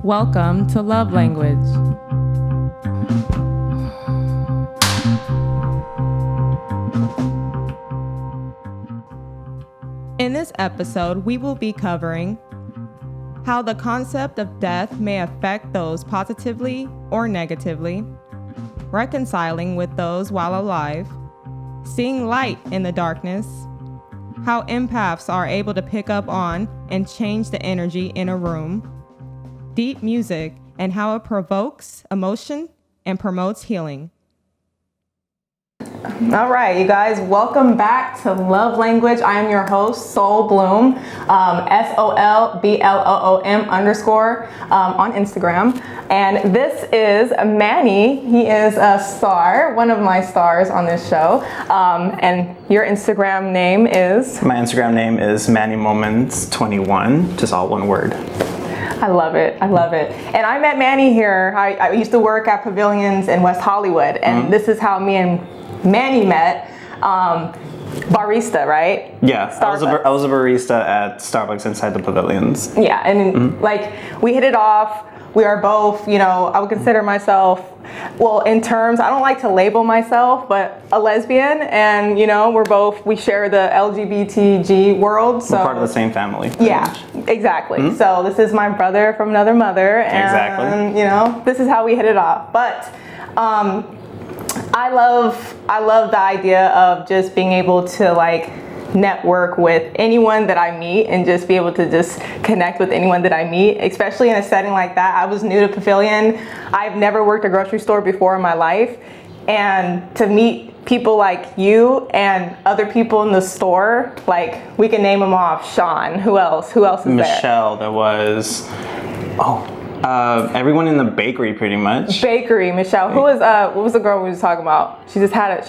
Welcome to Love Language. In this episode, we will be covering how the concept of death may affect those positively or negatively, reconciling with those while alive, seeing light in the darkness, how empaths are able to pick up on and change the energy in a room, deep music and how it provokes emotion and promotes healing. All right, you guys, welcome back to Love Language. I am your host, Soul Bloom, SOLBLOOM_ on Instagram. And this is Manny. He is a star, one of my stars on this show. And your Instagram name is? My Instagram name is Manny Moments 21, just all one word. I love it. I love it. And I met Manny here. I used to work at Pavilions in West Hollywood. And this is how me and Manny met. Barista, right? Yeah, I was a barista at Starbucks inside the Pavilions. Yeah, and like we hit it off. We are both, I would consider myself, well, in terms, I don't like to label myself, but a lesbian, and we share the LGBTG world. So we're part of the same family. Yeah, exactly. So this is my brother from another mother, and exactly. This is how we hit it off. But I love the idea of just being able to network with anyone that I meet and just be able to just connect with anyone that I meet, especially in a setting like that. I was new to Pavilion. I've never worked a grocery store before in my life, and to meet people like you and other people in the store, we can name them off. Sean, who else is there? Michelle, there was, everyone in the bakery, pretty much. Bakery, Michelle. Who was what was the girl we was talking about? She just had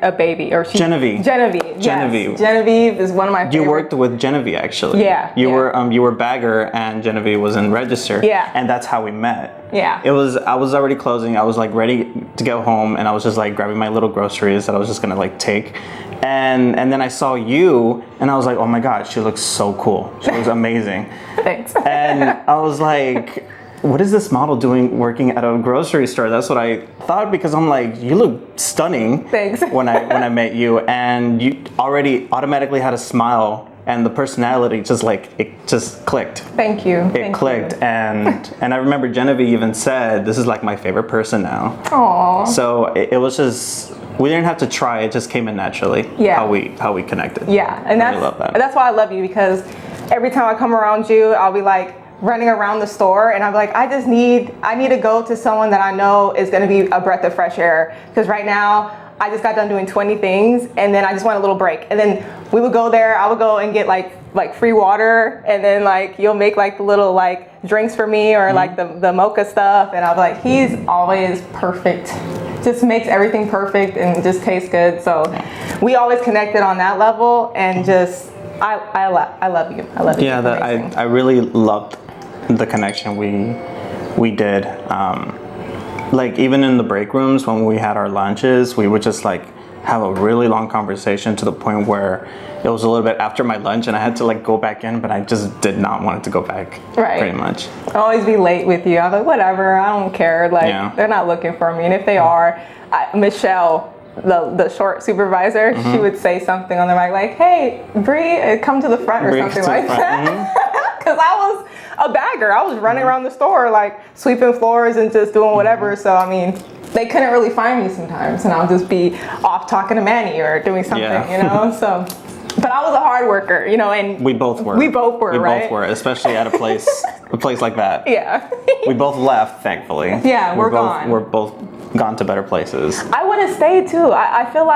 a baby, or Genevieve. Genevieve. Genevieve. Yes. Genevieve is one of my favorite. You worked with Genevieve, actually. Yeah. You were bagger, and Genevieve was in register. Yeah. And that's how we met. Yeah. I was already closing. I was ready to go home, and I was just grabbing my little groceries that I was just gonna take. And then I saw you, and I was like, oh my God, she looks so cool. She looks amazing. Thanks. And I was like, what is this model doing working at a grocery store? That's what I thought, because I'm like, you look stunning. Thanks. when I met you, and you already automatically had a smile, and the personality just it just clicked. Thank you. It clicked. And I remember Genevieve even said, this is my favorite person now. Aww. So it was just, we didn't have to try, it just came in naturally. Yeah. How we connected. Yeah, and I really love that. That's why I love you, because every time I come around you, I'll be running around the store, and I'm I need to go to someone that I know is going to be a breath of fresh air, because right now I just got done doing 20 things, and then I just want a little break. And then we would go there, I would go and get free water, and then you'll make the little drinks for me, or the mocha stuff, and I'll be he's always perfect, just makes everything perfect and just tastes good. So we always connected on that level, and just I love you. I love you. Yeah, I really loved the connection we did. Even in the break rooms when we had our lunches, we would just have a really long conversation, to the point where it was a little bit after my lunch and I had to go back in, but I just did not want it to go back. Right. Pretty much. I'll always be late with you. I'm whatever, I don't care. They're not looking for me, and if they are, Michelle, the short supervisor, she would say something on the mic hey, Bree, come to the front, or something like that. Because I was a bagger. I was running around the store sweeping floors and just doing whatever. So they couldn't really find me sometimes, and I'll just be off talking to Manny or doing something, so. But I was a hard worker, and we both were. We both were, right? We both were, especially at a place like that. Yeah. We both left, thankfully. Yeah, we're gone. We're both gone to better places. I would have stayed too. I feel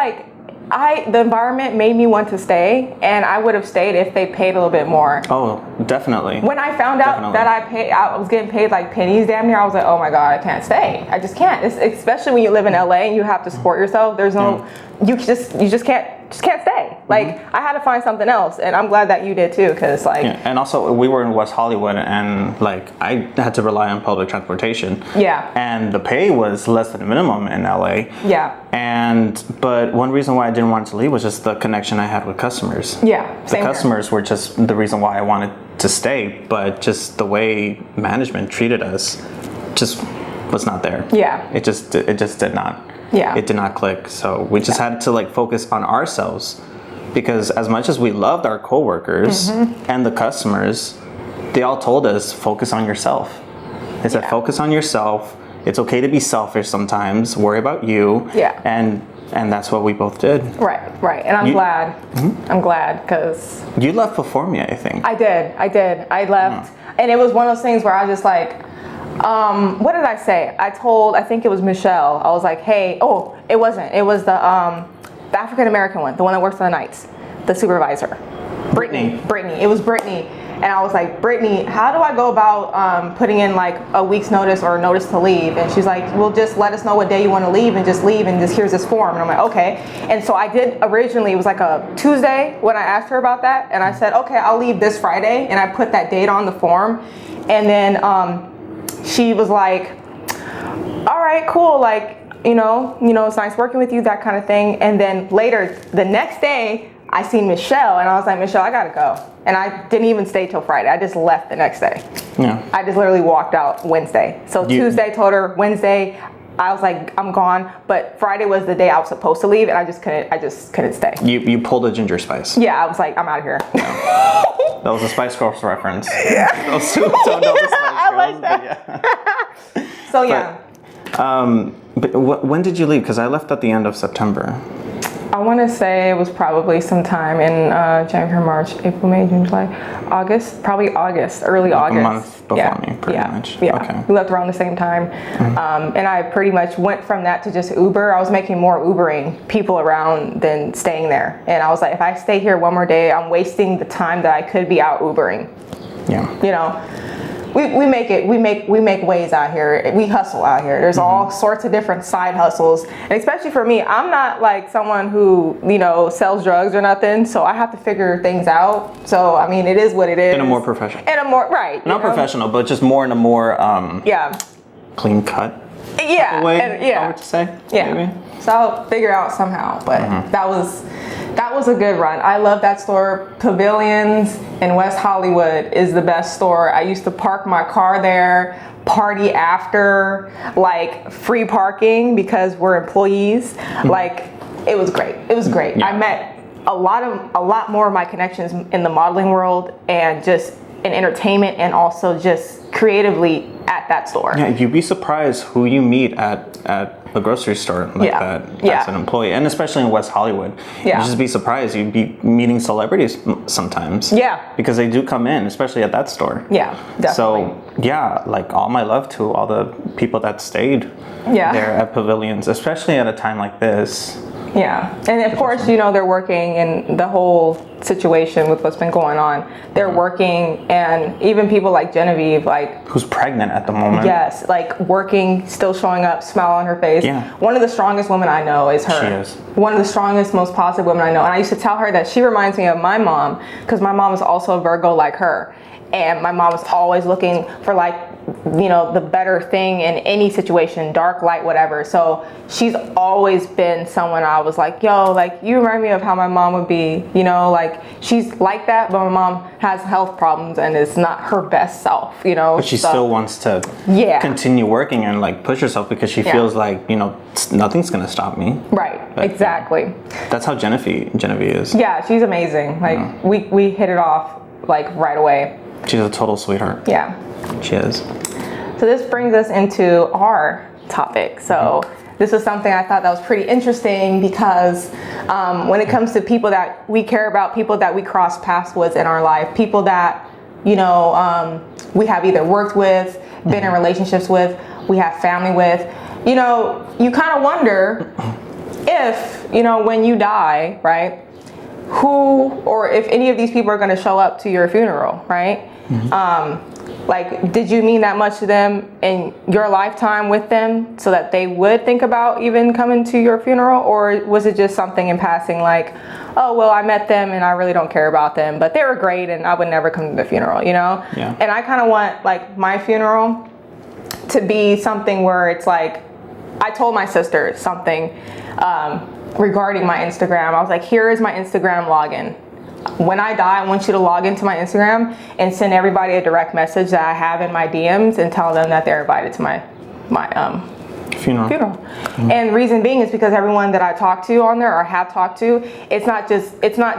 the environment made me want to stay, and I would have stayed if they paid a little bit more. Oh, definitely. When I found out that I was getting paid pennies damn near, I was oh my God, I can't stay. I just can't. Especially when you live in LA and you have to support yourself. There's no, you just can't just can't stay. Like I had to find something else, and I'm glad that you did too, because like. Yeah. And also, we were in West Hollywood, and like I had to rely on public transportation. Yeah. And the pay was less than the minimum in LA. Yeah. But one reason why I didn't want to leave was just the connection I had with customers. Yeah. The customers were just the reason why I wanted to stay, but just the way management treated us just was not there. Yeah. It just did not. Yeah. It did not click. So we just had to like focus on ourselves, because as much as we loved our coworkers and the customers, they all told us focus on yourself. They said focus on yourself. It's okay to be selfish sometimes. Worry about you. Yeah. And that's what we both did. Right. And I'm glad. I'm glad, because You left before me, I think. I did. I left, and it was one of those things where I was just like, what did I say? I think it was Michelle. I was like, hey, it wasn't. It was the African American one, the one that works on the nights, the supervisor. Brittany. It was Brittany. And I was like, Brittany, how do I go about putting in like a week's notice or notice to leave? And she's like, well, just let us know what day you want to leave and just leave, and just here's this form. And I'm like, okay. And so I did originally, it was like a Tuesday when I asked her about that. And I said, okay, I'll leave this Friday. And I put that date on the form. And then she was like, all right, cool. Like, you know, it's nice working with you, that kind of thing. And then later, the next day, I seen Michelle, and I was like, Michelle, I gotta go. And I didn't even stay till Friday. I just left the next day. Yeah. I just literally walked out Wednesday. So Tuesday told her, Wednesday, I was like, I'm gone. But Friday was the day I was supposed to leave, and I just couldn't stay. You pulled a Ginger Spice. Yeah, I was like, I'm out of here. Yeah. That was a Spice Girls reference. Yeah. Those who don't know the Spice Girls. I like that. Yeah. So yeah. But when did you leave? Because I left at the end of September. I want to say it was probably sometime in January, March, April, May, June, July, August, probably August, early August. A month before me, pretty much. Yeah, okay. We left around the same time. And I pretty much went from that to just Uber. I was making more Ubering people around than staying there. And I was like, if I stay here one more day, I'm wasting the time that I could be out Ubering. Yeah. You know? We make ways out here. We hustle out here. There's all sorts of different side hustles. And especially for me, I'm not like someone who, sells drugs or nothing. So I have to figure things out. So, I mean, it is what it is. In a more professional. Right. Not professional, but just more in a more clean cut. Yeah. Way, I would say. Yeah. Maybe. So I'll figure out somehow. But that was a good run. I love that store. Pavilions in West Hollywood is the best store. I used to park my car there, party after, like free parking because we're employees. Like it was great. It was great. Yeah. I met a lot more of my connections in the modeling world and just in entertainment and also just creatively at that store. Yeah, you'd be surprised who you meet at a grocery store like that as an employee, and especially in West Hollywood. Yeah. You'd just be surprised. You'd be meeting celebrities sometimes. Yeah. Because they do come in, especially at that store. Yeah, definitely. So, yeah, like all my love to all the people that stayed there at Pavilions, especially at a time like this. Yeah, and of course, they're working in the whole situation with what's been going on. They're working, and even people like Genevieve, like who's pregnant at the moment. Yes, like working, still showing up, smile on her face. Yeah. One of the strongest women I know is her. She is. One of the strongest, most positive women I know. And I used to tell her that she reminds me of my mom, because my mom is also a Virgo like her. And my mom was always looking for the better thing in any situation, dark, light, whatever. So she's always been someone I was like, yo, like you remind me of how my mom would be, like she's like that, but my mom has health problems and is not her best self, But she still wants to continue working and like push herself because she feels like, nothing's gonna stop me. Right, but, exactly. That's how Genevieve is. Yeah, she's amazing. Like we hit it off like right away. She's a total sweetheart. Yeah. She is. So this brings us into our topic. So this is something I thought that was pretty interesting because when it comes to people that we care about, people that we cross paths with in our life, people that, we have either worked with, been in relationships with, we have family with, you kind of wonder if, when you die, right, who or if any of these people are going to show up to your funeral, right? Like, did you mean that much to them in your lifetime with them so that they would think about even coming to your funeral? Or was it just something in passing, like, oh, well, I met them and I really don't care about them, but they were great and I would never come to the funeral, you know? Yeah. And I kind of want, like, my funeral to be something where it's like, I told my sister something regarding my Instagram. I was like, here is my Instagram login. When I die, I want you to log into my Instagram and send everybody a direct message that I have in my DMs and tell them that they're invited to my funeral. Mm-hmm. And reason being is because everyone that I talk to on there or have talked to, it's not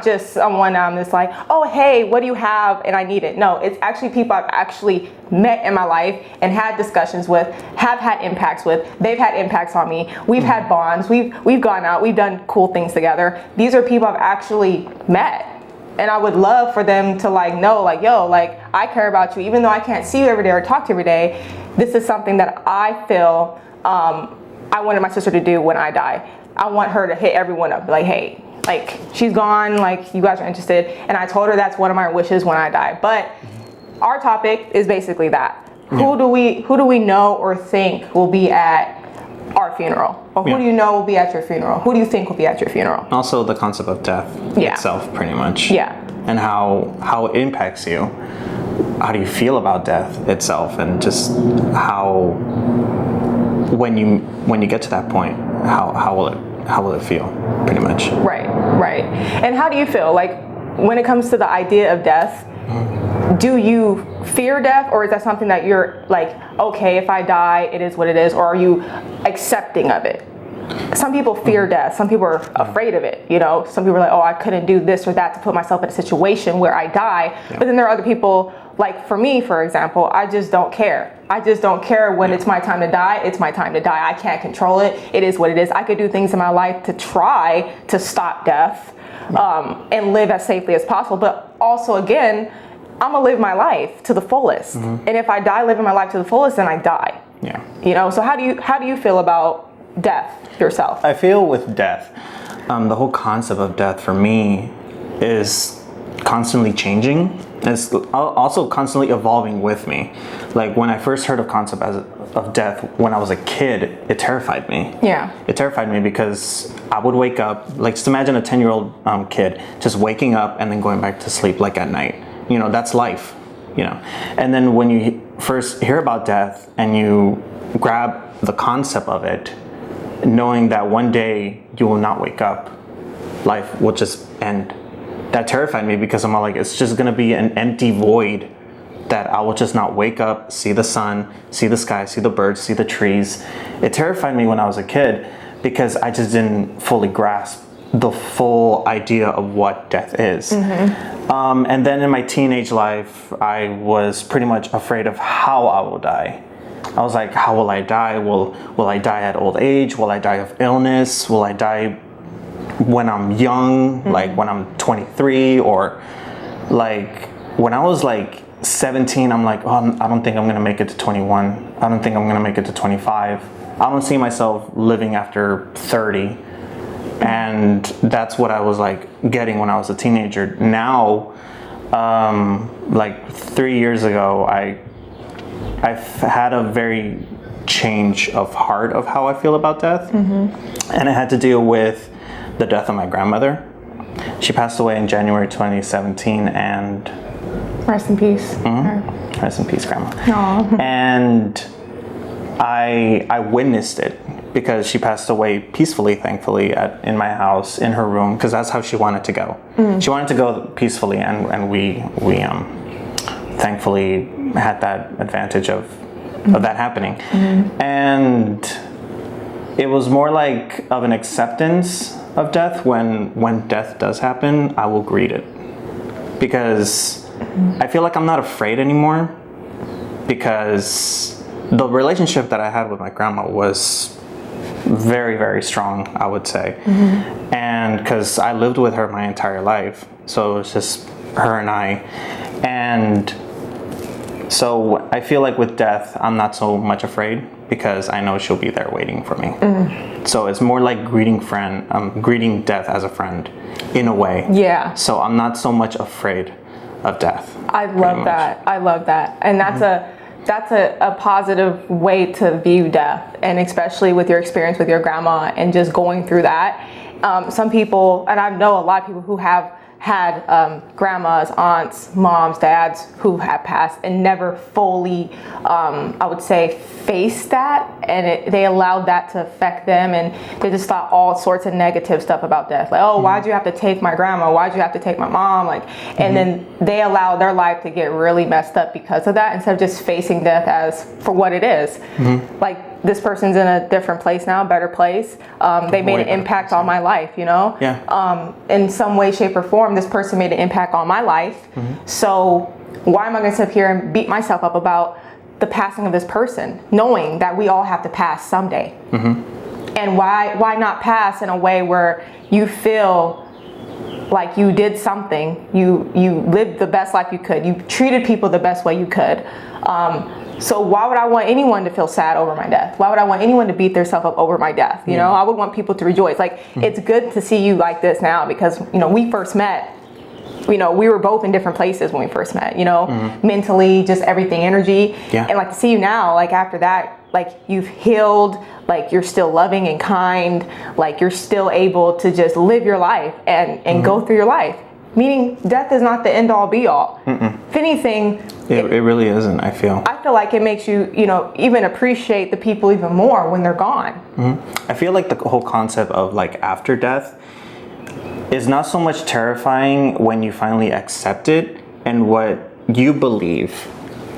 just someone that's like, oh, hey, what do you have? And I need it. No, it's actually people I've actually met in my life and had discussions with, have had impacts with. They've had impacts on me. We've had bonds. We've gone out. We've done cool things together. These are people I've actually met. And I would love for them to like know, like, yo, like, I care about you. Even though I can't see you every day or talk to you every day, this is something that I feel I wanted my sister to do when I die. I want her to hit everyone up, like, hey, like, she's gone, like, you guys are interested. And I told her that's one of my wishes when I die. But our topic is basically that. Yeah. Who do we know or think will be at our funeral? Or who do you know will be at your funeral? Who do you think will be at your funeral? Also the concept of death itself, pretty much. Yeah. And how it impacts you. How do you feel about death itself, and just how when you get to that point, how will it feel, pretty much? Right. And how do you feel like when it comes to the idea of death? Do you fear death, or is that something that you're like, okay, if I die, it is what it is, or are you accepting of it? Some people fear death. Some people are afraid of it. You know, some people are like, oh, I couldn't do this or that to put myself in a situation where I die. Yeah. But then there are other people, like for me, for example, I just don't care. I just don't care when it's my time to die. It's my time to die. I can't control it. It is what it is. I could do things in my life to try to stop death and live as safely as possible. But also, again, I'm gonna live my life to the fullest. Mm-hmm. And if I die living my life to the fullest, then I die. Yeah. You know, so how do you feel about death yourself? I feel with death, the whole concept of death for me is constantly changing. It's also constantly evolving with me. Like when I first heard of concept of death when I was a kid, it terrified me. Yeah. It terrified me because I would wake up, like just imagine a 10-year-old kid just waking up and then going back to sleep like at night. You know, that's life, you know. And then when you first hear about death and you grab the concept of it, knowing that one day you will not wake up, life will just end. That terrified me because I'm like, it's just gonna be an empty void that I will just not wake up, see the sun, see the sky, see the birds, see the trees. It terrified me when I was a kid because I just didn't fully grasp the full idea of what death is. Mm-hmm. And then in my teenage life, I was pretty much afraid of how I will die. I was like, how will I die? Will I die at old age? Will I die of illness? Will I die when I'm young, like when I'm 23? Or like when I was like 17, I'm like, oh, I don't think I'm gonna make it to 21. I don't think I'm gonna make it to 25. I don't see myself living after 30. And that's what I was like getting when I was a teenager. Now, like 3 years ago, I've had a very change of heart of how I feel about death. Mm-hmm. And it had to deal with the death of my grandmother. She passed away in January 2017, and rest in peace. Mm-hmm. Rest in peace, Grandma. Aww. And I witnessed it because she passed away peacefully, thankfully, in my house, in her room, because that's how she wanted to go. Mm-hmm. She wanted to go peacefully, and we thankfully had that advantage of that happening. Mm-hmm. And it was more like of an acceptance of death. When death does happen, I will greet it, because I feel like I'm not afraid anymore, because the relationship that I had with my grandma was very, very strong, I would say. Mm-hmm. And because I lived with her my entire life, so it was just her and I. And so I feel like with death, I'm not so much afraid because I know she'll be there waiting for me. Mm. So it's more like greeting death as a friend in a way. Yeah. So I'm not so much afraid of death. I love that. I love that. And that's a positive way to view death, and especially with your experience with your grandma and just going through that. Some people, and I know a lot of people who have had grandmas, aunts, moms, dads who have passed and never fully, I would say, faced that, and they allowed that to affect them, and they just thought all sorts of negative stuff about death, like, oh, why'd you have to take my grandma? Why'd you have to take my mom? Like, and then they allow their life to get really messed up because of that, instead of just facing death as for what it is. Like, this person's in a different place now, better place. They made an impact on my life, you know? Yeah. In some way, shape, or form, this person made an impact on my life. So why am I going to sit here and beat myself up about the passing of this person, knowing that we all have to pass someday? And why not pass in a way where you feel like you did something, you lived the best life you could, you treated people the best way you could. So why would I want anyone to feel sad over my death? Why would I want anyone to beat themselves up over my death? You know, I would want people to rejoice. Like, it's good to see you like this now, because, you know, we first met, you know, we were both in different places when we first met, you know, mentally, just everything, energy. And like, to see you now, like, after that, like, you've healed, like, you're still loving and kind, like, you're still able to just live your life and go through your life. Meaning death is not the end all be all. If anything, it really isn't, I feel. I feel like it makes you, you know, even appreciate the people even more when they're gone. I feel like the whole concept of like after death is not so much terrifying when you finally accept it and what you believe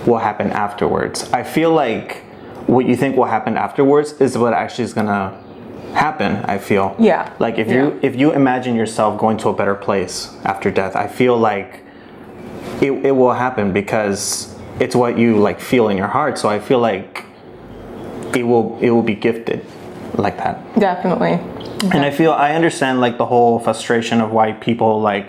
will happen afterwards. I feel like what you think will happen afterwards is what actually is gonna happen, I feel. Yeah. Like if you imagine yourself going to a better place after death, I feel like it will happen, because it's what you like feel in your heart. So I feel like it will be gifted like that. Definitely. And I understand like the whole frustration of why people like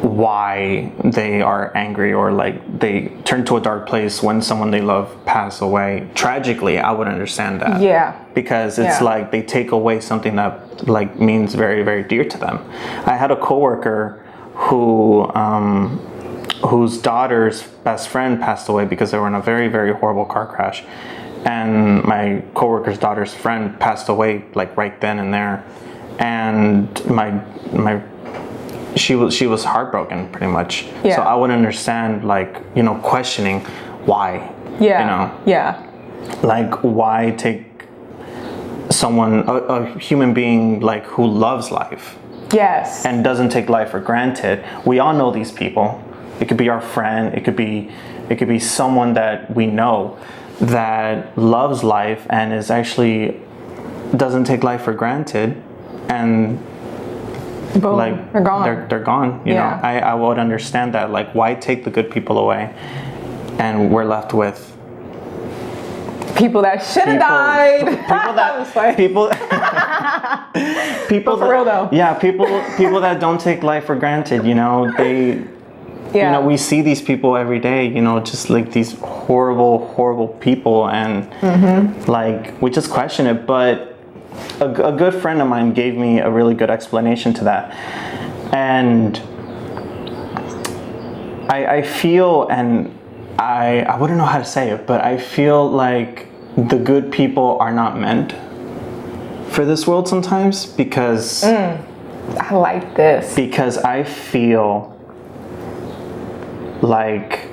why they are angry or like they turn to a dark place when someone they love pass away tragically. I would understand that. Yeah. Because it's like they take away something that like means very, very dear to them. I had a coworker whose daughter's best friend passed away because they were in a very, very horrible car crash. And my coworker's daughter's friend passed away like right then and there. And she was heartbroken pretty much. Yeah. So I would understand like, you know, questioning why. Yeah. You know? Yeah. Like, why take someone, a human being like who loves life. Yes. And doesn't take life for granted. We all know these people. It could be our friend. It could be someone that we know that loves life and is actually doesn't take life for granted, and boom, like they're gone. They're gone. You know, I would understand that. Like, why take the good people away, and we're left with people that should have died. People for real though. Yeah, people that don't take life for granted. You know, you know, we see these people every day, you know, just like these horrible, horrible people, and like we just question it. But a good friend of mine gave me a really good explanation to that, and I feel, and I wouldn't know how to say it, but I feel like the good people are not meant for this world sometimes, because I like this. Because I feel like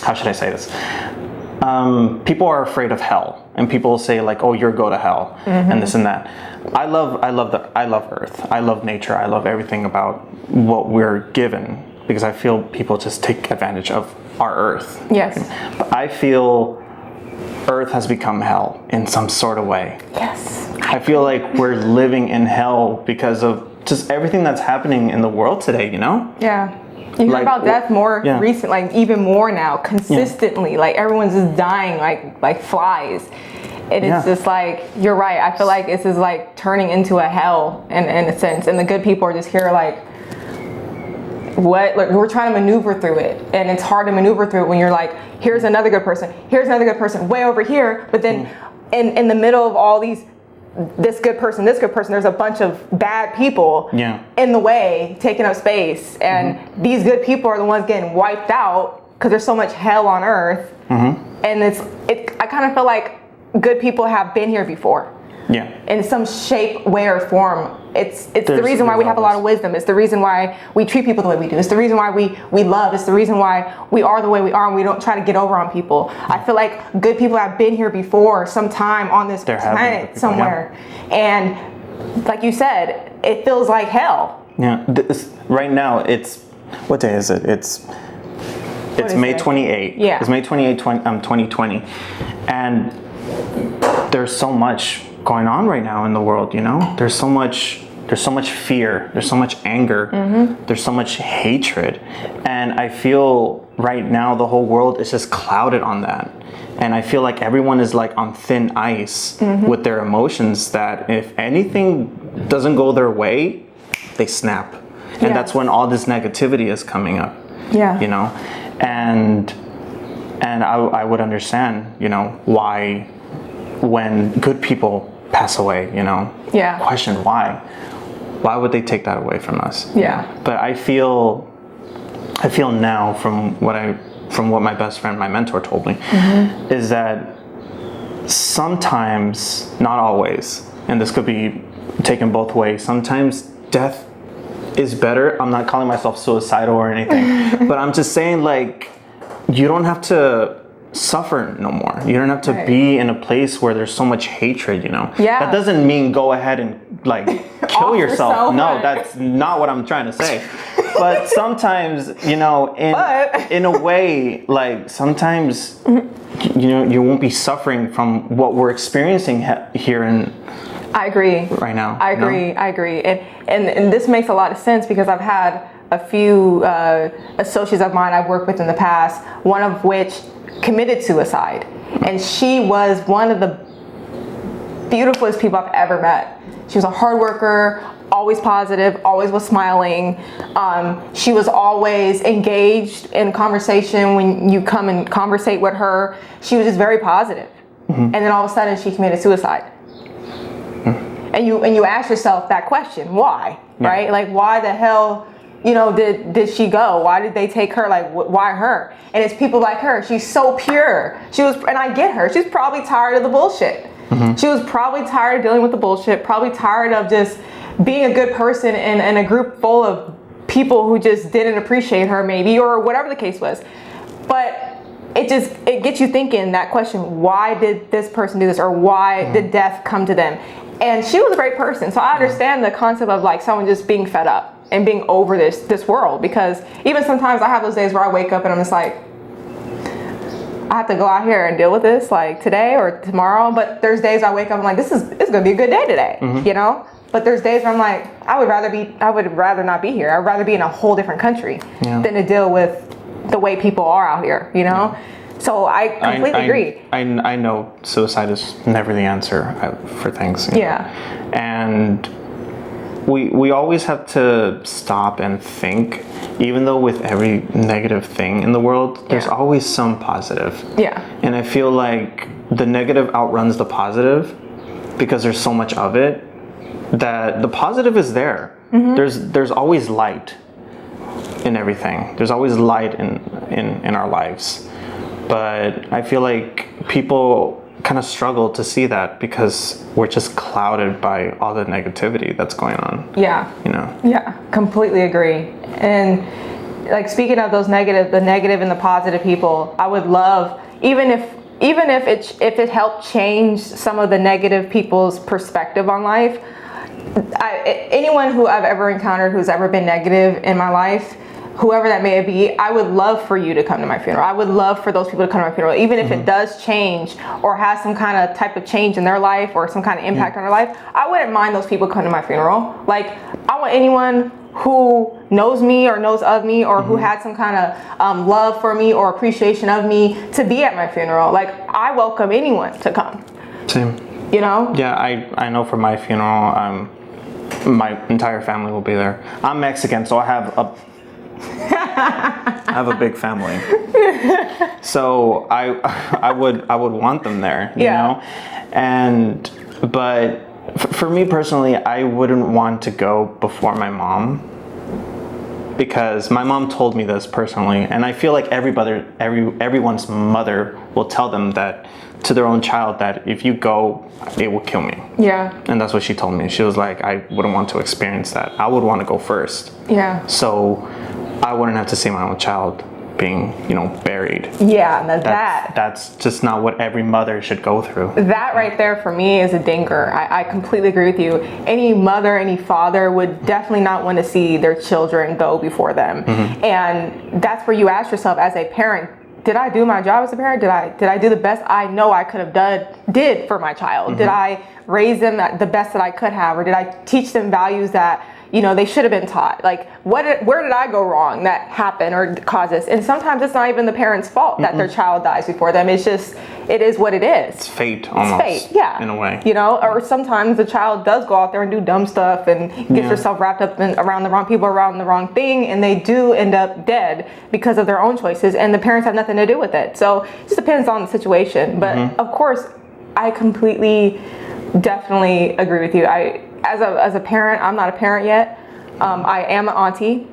how should I say this? People are afraid of hell, and people say like, "Oh, you're go to hell," and this and that. I love Earth. I love nature. I love everything about what we're given, because I feel people just take advantage of our Earth. Yes. But I feel Earth has become hell in some sort of way. Yes. I feel like we're living in hell because of just everything that's happening in the world today, you know? Yeah. You hear about death more recent, like even more now, consistently. Like everyone's just dying like flies. And it's just like, you're right. I feel like this is like turning into a hell in a sense. And the good people are just here like, what? Like, we're trying to maneuver through it. And it's hard to maneuver through it when you're like, here's another good person way over here. But then in the middle of all these this good person, there's a bunch of bad people Yeah. in the way, taking up space. And these good people are the ones getting wiped out because there's so much hell on earth. And I kind of feel like good people have been here before. Yeah. In some shape, way, or form. It's the reason why we have a lot of wisdom. It's the reason why we treat people the way we do. It's the reason why we love. It's the reason why we are the way we are, and we don't try to get over on people. I feel like good people have been here before, sometime on this planet somewhere. And like you said, it feels like hell. Yeah. Right now, what day is it? It's May 28th. Yeah. It's May 28th, 2020. And there's so much going on right now in the world, you know? There's so much fear, there's so much anger, there's so much hatred. And I feel right now the whole world is just clouded on that. And I feel like everyone is like on thin ice with their emotions, that if anything doesn't go their way, they snap. And that's when all this negativity is coming up. Yeah. You know? And I would understand, you know, why when good people pass away, you know, question why would they take that away from us? But I feel now from what my best friend, my mentor, told me, is that sometimes, not always, and this could be taken both ways, sometimes death is better. I'm not calling myself suicidal or anything, but I'm just saying, like, you don't have to suffer no more. You don't have to be in a place where there's so much hatred, you know? That doesn't mean go ahead and like kill yourself. No, that's not what I'm trying to say. But sometimes, you know, in a way, like sometimes, you know, you won't be suffering from what we're experiencing here in I agree. Right now. I agree. I agree. And this makes a lot of sense because I've had a few associates of mine I've worked with in the past, one of which committed suicide. And she was one of the beautifulest people I've ever met. She was a hard worker, always positive, always was smiling. She was always engaged in conversation when you come and conversate with her. She was just very positive. And then all of a sudden she committed suicide. And you ask yourself that question, why, right? Like, why the hell, you know, did she go? Why did they take her? Like, why her? And it's people like her. She's so pure. And I get her. She's probably tired of the bullshit. She was probably tired of dealing with the bullshit, probably tired of just being a good person in a group full of people who just didn't appreciate her maybe, or whatever the case was. But it gets you thinking that question, why did this person do this? Or why did death come to them? And she was a great person. So I understand the concept of like someone just being fed up and being over this world, because even sometimes I have those days where I wake up and I'm just like, I have to go out here and deal with this like today or tomorrow. But there's days I wake up and I'm like, it's gonna be a good day today, you know? But there's days where I'm like, I would rather not be here. I'd rather be in a whole different country than to deal with the way people are out here, you know? So I completely agree. I know suicide is never the answer for things. You know? And we always have to stop and think, even though with every negative thing in the world, there's always some positive. And I feel like the negative outruns the positive because there's so much of it that the positive is there. There's always light in everything. There's always light in our lives. But I feel like people kind of struggle to see that because we're just clouded by all the negativity that's going on. You know? Completely agree. And like, speaking of those the negative and the positive people, I would love, even if it helped change some of the negative people's perspective on life, anyone who I've ever encountered who's ever been negative in my life, whoever that may be, I would love for you to come to my funeral. I would love for those people to come to my funeral, even if it does change or has some kind of type of change in their life or some kind of impact on their life. I wouldn't mind those people coming to my funeral. Like, I want anyone who knows me or knows of me or who had some kind of love for me or appreciation of me to be at my funeral. Like, I welcome anyone to come. Same. You know? Yeah, I know for my funeral, my entire family will be there. I'm Mexican, so I have a big family. So I would want them there, you know? But For me personally, I wouldn't want to go before my mom, because my mom told me this personally, and I feel like everyone's mother will tell them that to their own child, that if you go, it will kill me. Yeah. And that's what she told me. She was like, I wouldn't want to experience that. I would want to go first. Yeah. So I wouldn't have to see my own child being, buried. Yeah, that's just not what every mother should go through. That right there for me is a dinger. I completely agree with you. Any mother, any father would definitely not want to see their children go before them. Mm-hmm. And that's where you ask yourself as a parent, did I do my job as a parent? Did I do the best I know I could have did for my child? Mm-hmm. Did I raise them the best that I could have? Or did I teach them values that they should have been taught? Like, where did I go wrong that happened or caused this? And sometimes it's not even the parent's fault that their child dies before them. It's just, it is what it is. It's fate, almost. It's fate, yeah. In a way. Or sometimes the child does go out there and do dumb stuff and gets herself wrapped up around the wrong people, around the wrong thing, and they do end up dead because of their own choices, and the parents have nothing to do with it. So it just depends on the situation. But of course, I completely, definitely agree with you. As a parent, I'm not a parent yet. I am an auntie.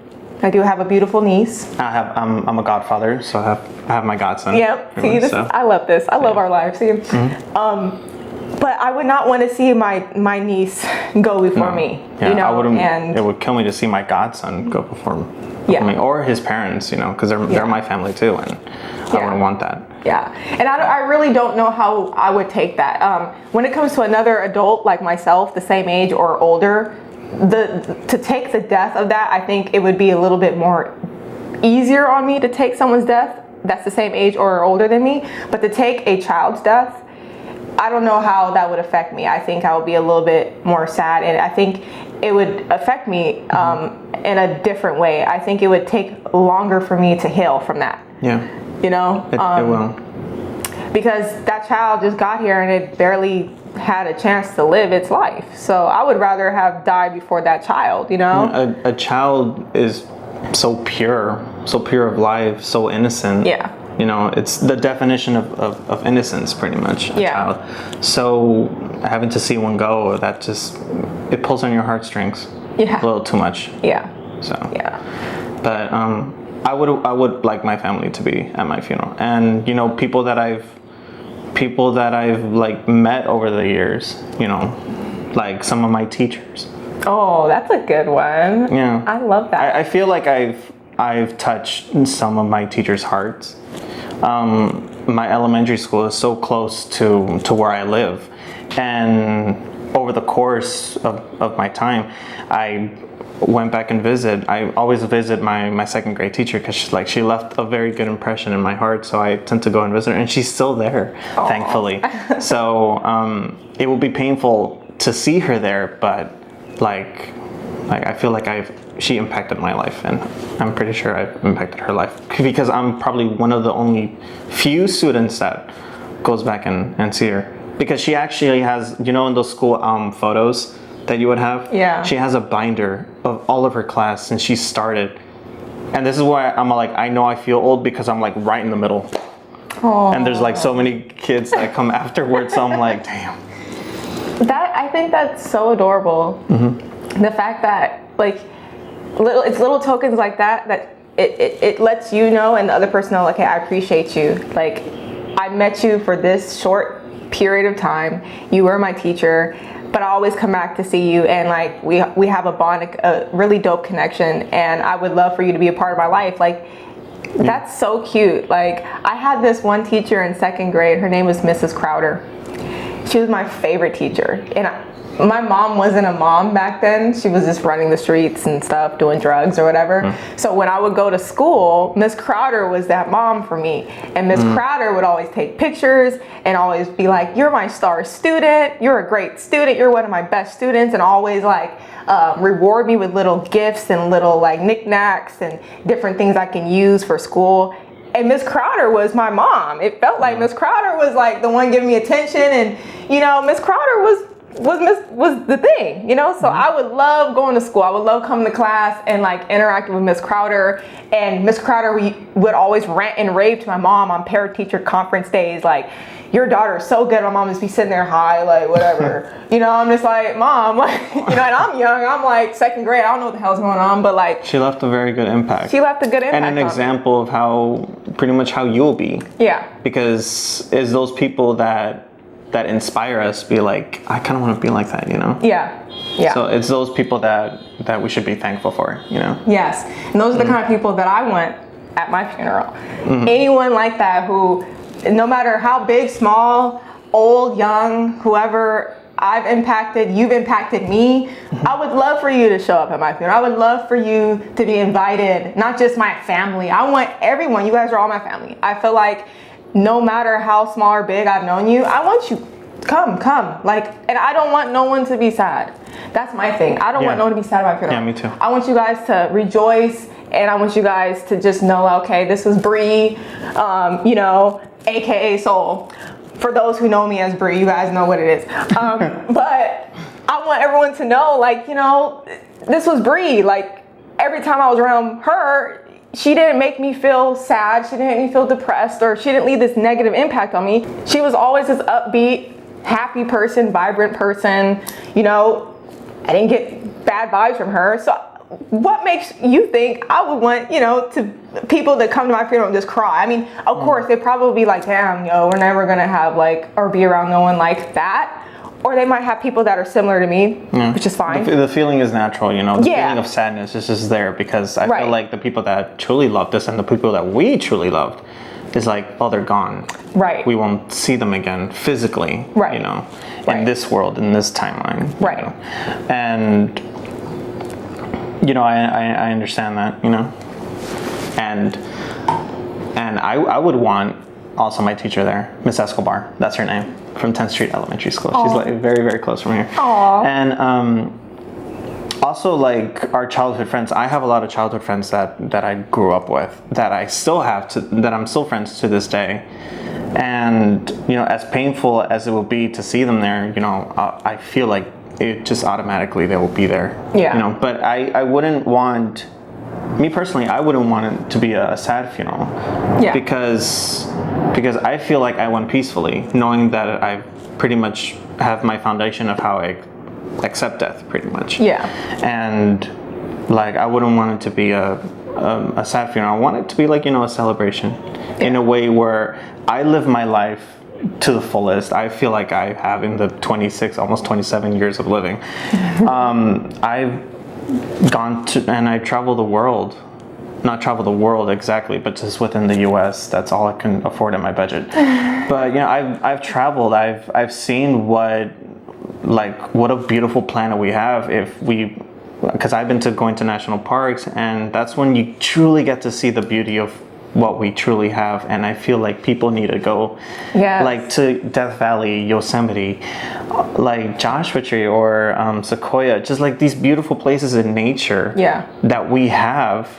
I do have a beautiful niece. I'm a godfather, so I have my godson. Yep. See, I love this. I love our lives. See, but I would not want to see my niece go before me. Yeah, I wouldn't. And it would kill me to see my godson go before me, or his parents. Because they're my family too, and I wouldn't want that. Yeah, and I really don't know how I would take that. When it comes to another adult like myself, the same age or older, to take the death of that, I think it would be a little bit more easier on me to take someone's death that's the same age or older than me. But to take a child's death, I don't know how that would affect me. I think I would be a little bit more sad, and I think it would affect me in a different way. I think it would take longer for me to heal from that. Yeah. It will. Because that child just got here and it barely had a chance to live its life. So I would rather have died before that child, A child is so pure of life, so innocent. Yeah. It's the definition of innocence, pretty much, a child. So having to see one go, that just, it pulls on your heartstrings a little too much. Yeah. So. Yeah. But I would like my family to be at my funeral, and people that I've like met over the years, like some of my teachers. Oh, that's a good one. Yeah, I love that. I feel like I've touched some of my teachers' hearts. My elementary school is so close to where I live, and over the course of my time, I went back and I always visit my second grade teacher, because she left a very good impression in my heart, so I tend to go and visit her, and she's still there. Aww. Thankfully. So it will be painful to see her there, but like I feel like she impacted my life, and I'm pretty sure I've impacted her life, because I'm probably one of the only few students that goes back and see her, because she actually has, in those school photos that you would have, she has a binder of all of her class since she started. And this is why I'm like, I know I feel old, because I'm like right in the middle. Aww. And there's like so many kids that come afterwards, so I'm like, damn. I think that's so adorable. Mm-hmm. The fact that it's little tokens like that it lets you know, and the other person know, like, hey, I appreciate you. Like, I met you for this short period of time. You were my teacher, but I always come back to see you, and like we have a bond, a really dope connection, and I would love for you to be a part of my life. Like, that's so cute. Like, I had this one teacher in second grade. Her name was Mrs. Crowder. She was my favorite teacher, and my mom wasn't a mom back then. She was just running the streets and stuff, doing drugs or whatever. So when I would go to school, Miss Crowder was that mom for me. And Miss Crowder would always take pictures and always be like, you're my star student. You're a great student. You're one of my best students. And always like reward me with little gifts and little like knickknacks and different things I can use for school. And Miss Crowder was my mom. It felt like Miss Crowder was like the one giving me attention. And, Miss Crowder was was the thing, you know? So I would love going to school. I would love coming to class and like interacting with Miss Crowder. And Miss Crowder would always rant and rave to my mom on parent teacher conference days, like, your daughter is so good. My mom just be sitting there high, like, whatever. You know, I'm just like, Mom, like, you know, and I'm young. I'm like second grade. I don't know what the hell's going on, but like. She left a very good impact. She left a good impact. And an example of how, pretty much how you'll be. Yeah. Because it's those people that inspire us, be like, I kind of want to be like that, you know? Yeah. Yeah. So it's those people that we should be thankful for, you know? Yes. And those are the kind of people that I want at my funeral. Anyone like that who, no matter how big, small, old, young, whoever I've impacted, you've impacted me, I would love for you to show up at my funeral. I would love for you to be invited, not just my family. I want everyone. You guys are all my family. I feel like no matter how small or big I've known you, I want you. Come. Like, and I don't want no one to be sad. That's my thing. I don't want no one to be sad about my funeral. Yeah, me too. I want you guys to rejoice, and I want you guys to just know, okay, this was Bree, you know, AKA Soul. For those who know me as Bree, you guys know what it is. But I want everyone to know, like, you know, this was Bree. Like, every time I was around her, she didn't make me feel sad. She didn't make me feel depressed, or she didn't leave this negative impact on me. She was always this upbeat, happy person, vibrant person. You know, I didn't get bad vibes from her. So what makes you think I would want, you know, to people that come to my funeral and just cry? I mean, of course, they'd probably be like, damn, yo, we're never gonna have like, or be around no one like that. Or they might have people that are similar to me, which is fine. The feeling is natural, you know. The feeling of sadness is just there because I feel like the people that truly loved us and the people that we truly loved is like, oh, they're gone. Right. We won't see them again physically, you know, in this world, in this timeline. Right. You know? And, you know, I understand that, you know. And I would want also my teacher there, Miss Escobar, that's her name, from 10th Street Elementary School. She's like very, very close from here. Aww. And also like our childhood friends. I have a lot of childhood friends that I grew up with, that I still have, that I'm still friends to this day. And, you know, as painful as it will be to see them there, you know, I feel like it just automatically they will be there. Yeah. You know, but I wouldn't want, me personally, I wouldn't want it to be a sad funeral. Yeah. Because I feel like I went peacefully, knowing that I pretty much have my foundation of how I accept death, pretty much. Yeah. And like, I wouldn't want it to be a sad funeral. I want it to be like, you know, a celebration in a way where I live my life to the fullest. I feel like I have in the 26, almost 27 years of living. I've gone to, and I travel the world. Not travel the world exactly, but just within the U.S. That's all I can afford in my budget. But you know, I've traveled. I've seen what a beautiful planet we have if we, because I've been going to national parks, and that's when you truly get to see the beauty of what we truly have. And I feel like people need to go, like to Death Valley, Yosemite, like Joshua Tree or Sequoia, just like these beautiful places in nature that we have.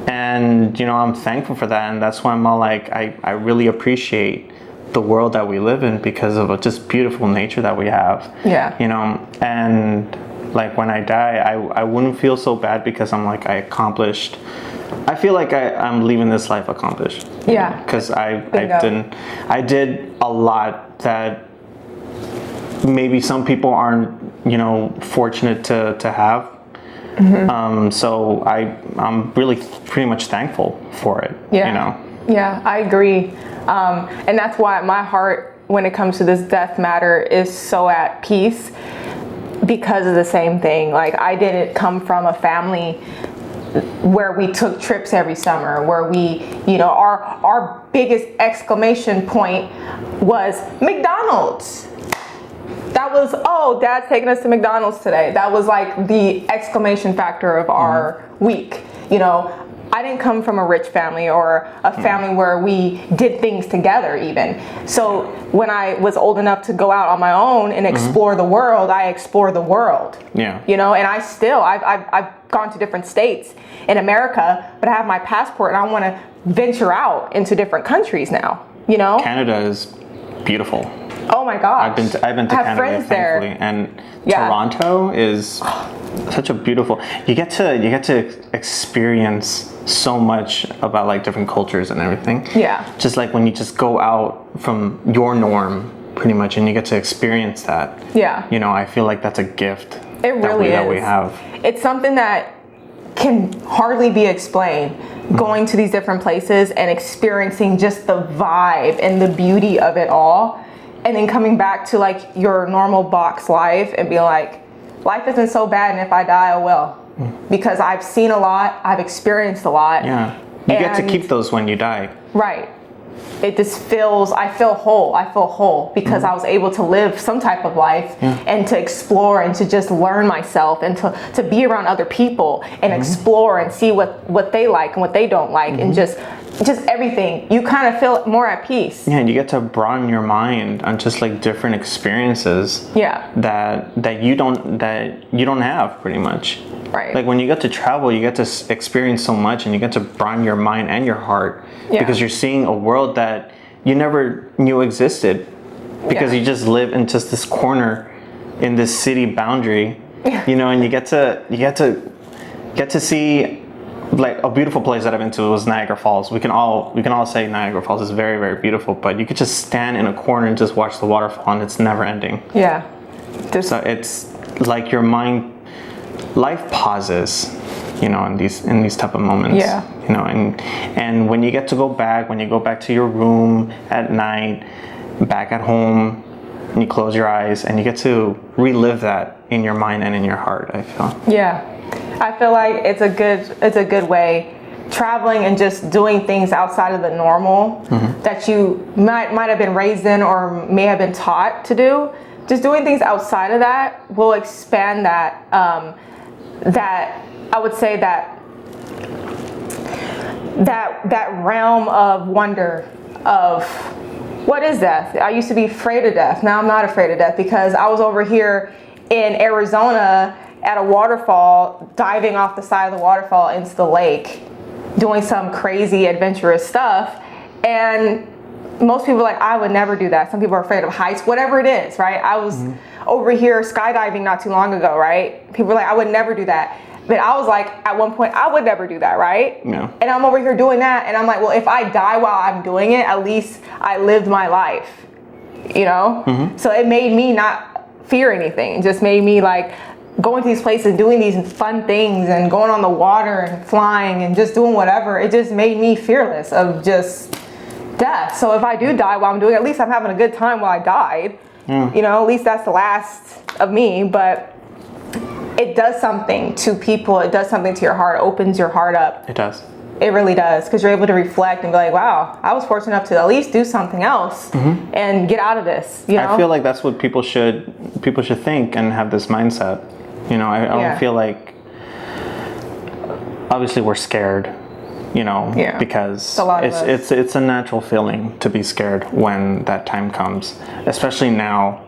And, you know, I'm thankful for that. And that's why I'm all like, I really appreciate the world that we live in because of just beautiful nature that we have. Yeah. You know, and like when I die, I wouldn't feel so bad because I'm like, I feel like I'm leaving this life accomplished. Yeah. Because I did a lot that maybe some people aren't, you know, fortunate to have. So I'm really pretty much thankful for it, you know? Yeah, I agree. And that's why my heart, when it comes to this death matter, is so at peace because of the same thing. Like, I didn't come from a family where we took trips every summer, where we, you know, our biggest exclamation point was McDonald's. That was, oh, Dad's taking us to McDonald's today. That was like the exclamation factor of our week. You know, I didn't come from a rich family or a family where we did things together even. So when I was old enough to go out on my own and explore the world, I explored the world. Yeah. You know, and I've gone to different states in America, but I have my passport and I want to venture out into different countries now, you know? Canada is beautiful. Oh my gosh. I've been to I have Canada, friends there. thankfully, and Yeah. Toronto is such a beautiful. You get to experience so much about like different cultures and everything. Yeah. Just like when you just go out from your norm, pretty much, and you get to experience that. Yeah. You know, I feel like that's a gift. It really is. That we have. It's something that can hardly be explained. Going to these different places and experiencing just the vibe and the beauty of it all, and then coming back to like your normal box life and being like, life isn't so bad, and if I die, oh well. Because I've seen a lot, I've experienced a lot. Yeah. You get to keep those when you die. Right. It just feels, I feel whole because I was able to live some type of life and to explore and to just learn myself and to be around other people and explore and see what they like and what they don't like and just everything. You kind of feel more at peace. Yeah, and you get to broaden your mind on just like different experiences. Yeah. That you don't have pretty much. Right. Like when you get to travel, you get to experience so much, and you get to broaden your mind and your heart because you're seeing a world that you never knew existed because you just live in just this corner in this city boundary, you know, and you get to see like a beautiful place that I've been to was Niagara Falls. We can all say Niagara Falls is very, very beautiful, but you could just stand in a corner and just watch the waterfall, and it's never ending. Yeah. So it's like your mind. Life pauses, you know, in these type of moments. Yeah. You know, and when you get to go back, when you go back to your room at night, back at home, and you close your eyes, and you get to relive that in your mind and in your heart, I feel. Yeah. I feel like it's a good way, traveling and just doing things outside of the normal that you might have been raised in or may have been taught to do. Just doing things outside of that will expand that that I would say that realm of wonder of what is death. I used to be afraid of death. Now I'm not afraid of death because I was over here in Arizona at a waterfall, diving off the side of the waterfall into the lake, doing some crazy adventurous stuff. And most people are like, I would never do that. Some people are afraid of heights, whatever it is, right? I was over here skydiving not too long ago, right? People are like, I would never do that. But I was like, at one point, I would never do that, right? Yeah. And I'm over here doing that, and I'm like, well, if I die while I'm doing it, at least I lived my life, you know? So it made me not fear anything. It just made me like going to these places, doing these fun things and going on the water and flying and just doing whatever. It just made me fearless of just death. So if I do die while I'm doing it, at least I'm having a good time while I died. You know, at least that's the last of me. But it does something to people. It does something to your heart. It opens your heart up. It does. It really does, because you're able to reflect and be like, wow, I was fortunate enough to at least do something else and get out of this. You know? I feel like that's what people should think and have this mindset. You know, I don't feel like, obviously we're scared, you know, because it's a natural feeling to be scared when that time comes. Especially now,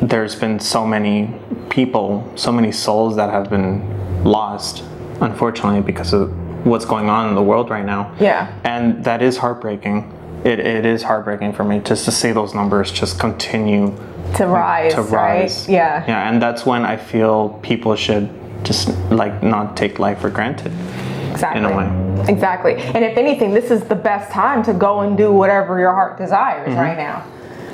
there's been so many people, so many souls that have been lost, unfortunately, because of what's going on in the world right now. Yeah. And that is heartbreaking. It is heartbreaking for me just to see those numbers just continue to rise. Right? Yeah. Yeah, and that's when I feel people should just like not take life for granted. Exactly. In a way. Exactly. And if anything, this is the best time to go and do whatever your heart desires right now.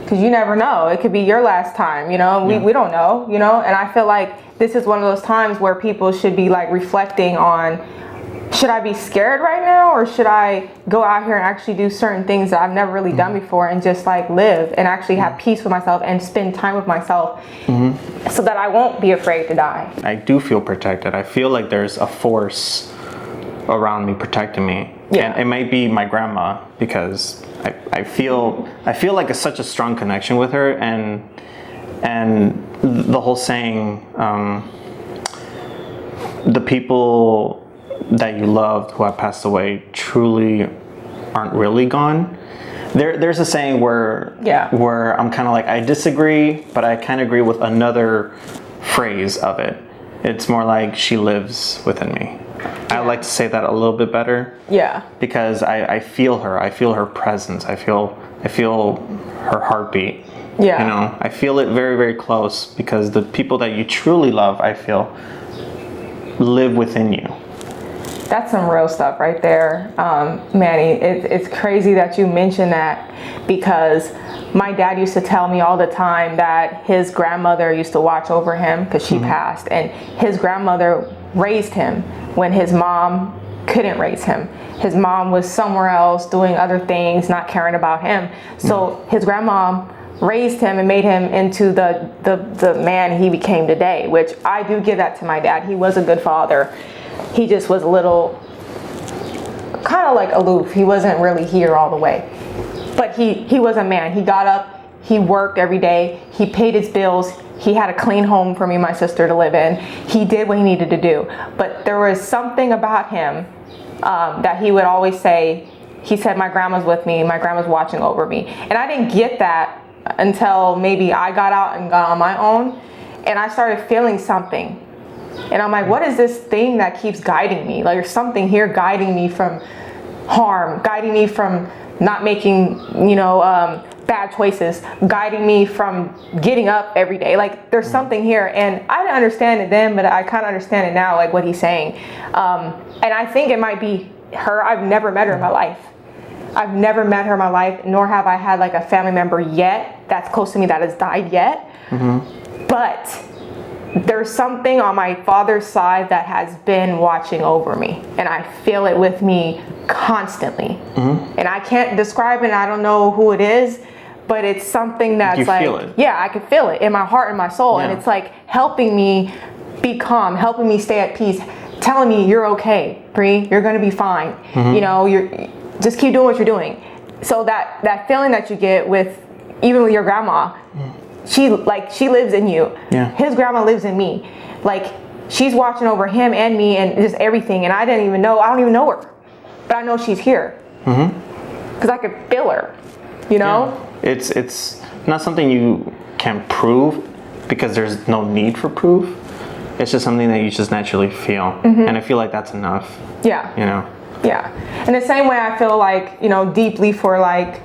Because you never know. It could be your last time, you know? We don't know, you know? And I feel like this is one of those times where people should be like reflecting on, should I be scared right now, or should I go out here and actually do certain things that I've never really done before and just like live and actually have peace with myself and spend time with myself so that I won't be afraid to die. I do feel protected. I feel like there's a force around me protecting me. Yeah. And it might be my grandma, because I feel like it's such a strong connection with her, and the whole saying, the people that you loved who have passed away truly aren't really gone. There's a saying where I'm kind of like, I disagree, but I kind of agree with another phrase of it. It's more like, she lives within me. I like to say that a little bit better. Yeah. Because I feel her. I feel her presence. I feel her heartbeat. Yeah. You know, I feel it very, very close because the people that you truly love, I feel, live within you. That's some real stuff right there, Manny. It's crazy that you mentioned that, because my dad used to tell me all the time that his grandmother used to watch over him because she passed, and his grandmother raised him when his mom couldn't raise him. His mom was somewhere else doing other things, not caring about him. So his grandma raised him and made him into the man he became today, which I do give that to my dad. He was a good father. He just was a little kind of like aloof. He wasn't really here all the way. But he was a man. He got up, he worked every day, he paid his bills, he had a clean home for me and my sister to live in. He did what he needed to do. But there was something about him that he would always say. He said, my grandma's with me, my grandma's watching over me. And I didn't get that until maybe I got out and got on my own, and I started feeling something. And I'm like, what is this thing that keeps guiding me? Like, there's something here guiding me from harm, guiding me from not making, bad choices, guiding me from getting up every day. Like, there's something here. And I didn't understand it then, but I kind of understand it now, like what he's saying. And I think it might be her. I've never met her in my life. I've never met her in my life, nor have I had like a family member yet that's close to me that has died yet. But there's something on my father's side that has been watching over me, and I feel it with me constantly. And I can't describe it. I don't know who it is, but it's something that's feel it. Yeah, I can feel it in my heart and my soul. And it's like helping me be calm, helping me stay at peace, telling me you're okay, Bree, you're going to be fine. You're just keep doing what you're doing. So that feeling that you get with, even with your grandma, she lives in you. Yeah. His grandma lives in me. Like, she's watching over him and me and just everything. And I don't even know her, but I know she's here because I could feel her. Yeah. It's not something you can prove because there's no need for proof. It's just something that you just naturally feel, and I feel like that's enough. Yeah. Yeah. And the same way I feel like, deeply for like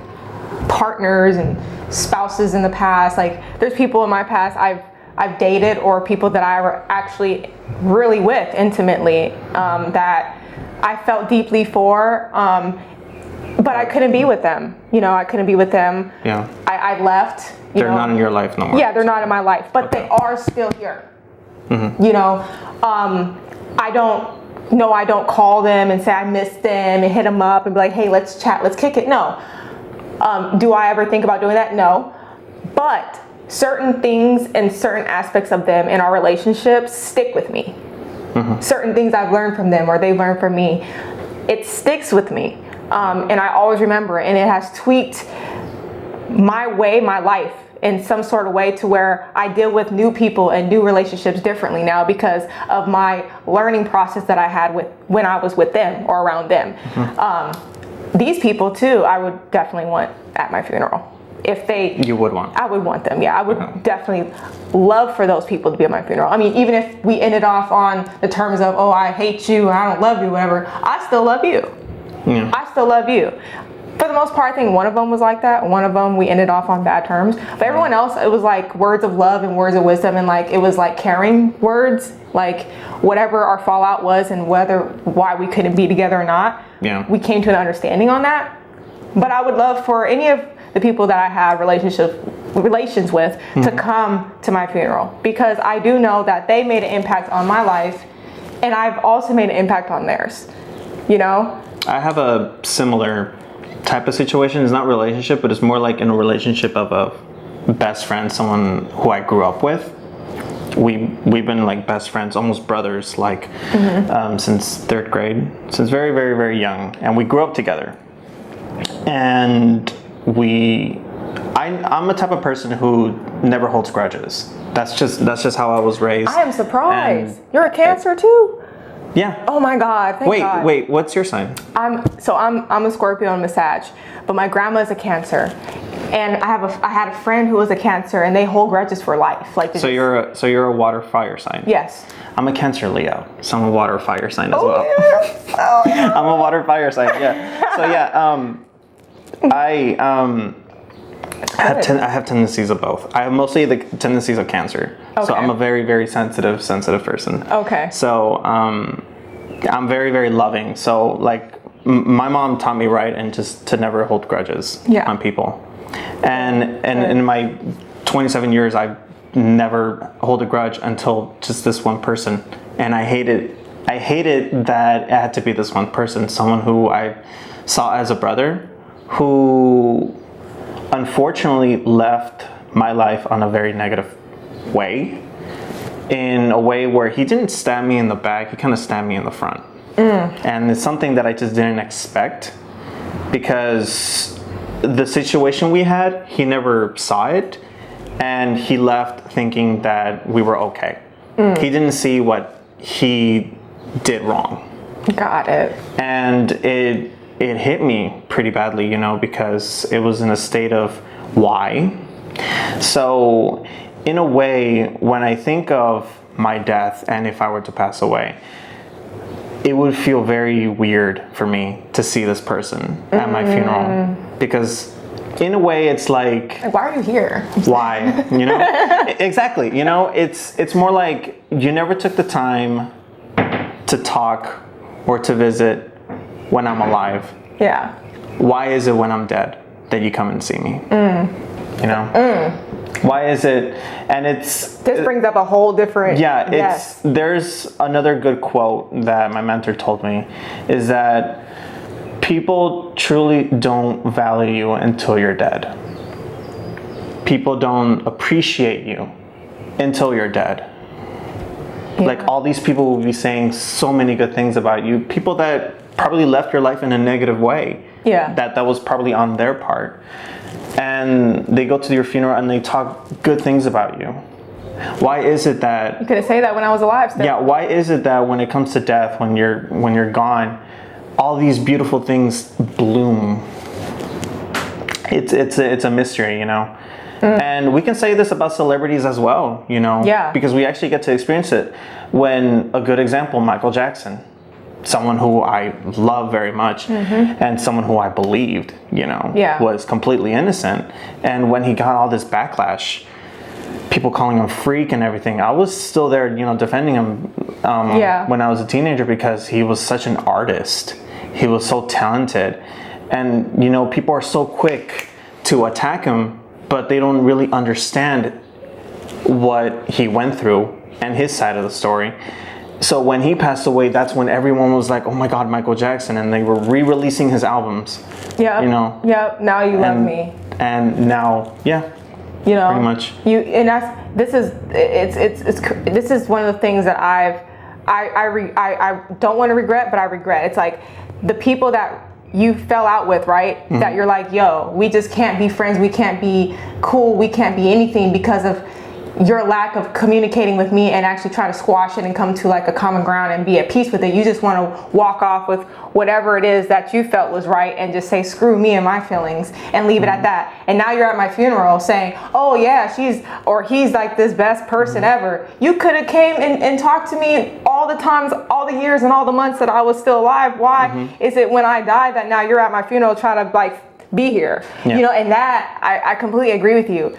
partners and spouses in the past. Like, there's people in my past I've dated, or people that I were actually really with intimately, that I felt deeply for, but I couldn't be with them. I couldn't be with them. Yeah. I left. They're not in your life no more. Yeah, they're not in my life, but they are still here. I don't call them and say I miss them and hit them up and be like, hey, let's chat, let's kick it. No. Do I ever think about doing that? No. But certain things and certain aspects of them in our relationships stick with me. Certain things I've learned from them or they've learned from me, it sticks with me. And I always remember it, and it has tweaked my life in some sort of way to where I deal with new people and new relationships differently now because of my learning process that I had when I was with them or around them. These people too, I would definitely want at my funeral. You would want? I would want them, yeah. I would definitely love for those people to be at my funeral. I mean, even if we ended off on the terms of, oh, I hate you, I don't love you, whatever, I still love you. Yeah. I still love you. For the most part, I think one of them was like that. One of them, we ended off on bad terms. But everyone else, it was like words of love and words of wisdom, and like it was like caring words, like whatever our fallout was and why we couldn't be together or not. Yeah. We came to an understanding on that. But I would love for any of the people that I have relations with to come to my funeral, because I do know that they made an impact on my life, and I've also made an impact on theirs. I have a similar type of situation. It's not relationship, but it's more like in a relationship of a best friend, someone who I grew up with. We've been like best friends, almost brothers, like since third grade, since very, very, very young, and we grew up together. And I'm a type of person who never holds grudges. That's just how I was raised. I am surprised. You're a Cancer too? Yeah. Oh my God. Thank God. Wait. What's your sign? I'm a Scorpio and a Sag, but my grandma is a Cancer, and I had a friend who was a Cancer, and they hold grudges for life. Like you're a water fire sign. Yes. I'm a Cancer Leo, so I'm a water fire sign as well. Yeah. Oh, yeah. I'm a water fire sign. Yeah. So yeah. I have tendencies of both. I have mostly the tendencies of Cancer. Okay. So I'm a very, very sensitive person. Okay. So I'm very, very loving. So like my mom taught me right and just to never hold grudges on people. And in my 27 years, I've never hold a grudge until just this one person. And I hated that it had to be this one person, someone who I saw as a brother, who unfortunately left my life on a very negative way, in a way where he didn't stab me in the back, he kind of stabbed me in the front. And it's something that I just didn't expect, because the situation we had, he never saw it, and he left thinking that we were okay. He didn't see what he did wrong. Got it. And it hit me pretty badly, you know, because it was in a state of why. So in a way, when I think of my death and if I were to pass away, it would feel very weird for me to see this person at my funeral, because in a way it's like why are you here? Why? You know? Exactly. You know, it's more like you never took the time to talk or to visit when I'm alive. Yeah. Why is it when I'm dead that you come and see me? You know? Why is it? And this brings up a whole different. There's another good quote that my mentor told me, is that people truly don't value you until you're dead. People don't appreciate you until you're dead. Like all these people will be saying so many good things about you, people that probably left your life in a negative way. Yeah. That was probably on their part. And they go to your funeral and they talk good things about you. Why is it that you couldn't say that when I was alive still? Yeah, why is it that when it comes to death, when you're gone, all these beautiful things bloom? It's a mystery, you know. And we can say this about celebrities as well, you know, because we actually get to experience it. When a good example, Michael Jackson, someone who I love very much, and someone who I believed, you know, was completely innocent. And when he got all this backlash, people calling him freak and everything, I was still there, you know, defending him when I was a teenager, because he was such an artist. He was so talented. And, you know, people are so quick to attack him, but they don't really understand what he went through and his side of the story. So when he passed away, that's when everyone was like, oh my God, Michael Jackson. And they were re-releasing his albums. Yeah. You know? Yeah. Now You Love Me. And now, you know, pretty much. This is one of the things that I don't want to regret, but I regret. It's like the people that you fell out with, right? That you're like, yo, we just can't be friends. We can't be cool. We can't be anything because of your lack of communicating with me and actually try to squash it and come to like a common ground and be at peace with it. You just want to walk off with whatever it is that you felt was right and just say, screw me and my feelings, and leave it at that. And now you're at my funeral saying, oh yeah, he's like this best person ever. You could have came and talked to me all the times, all the years and all the months that I was still alive. Why is it when I die that now you're at my funeral trying to like be here? You know, and that I completely agree with you.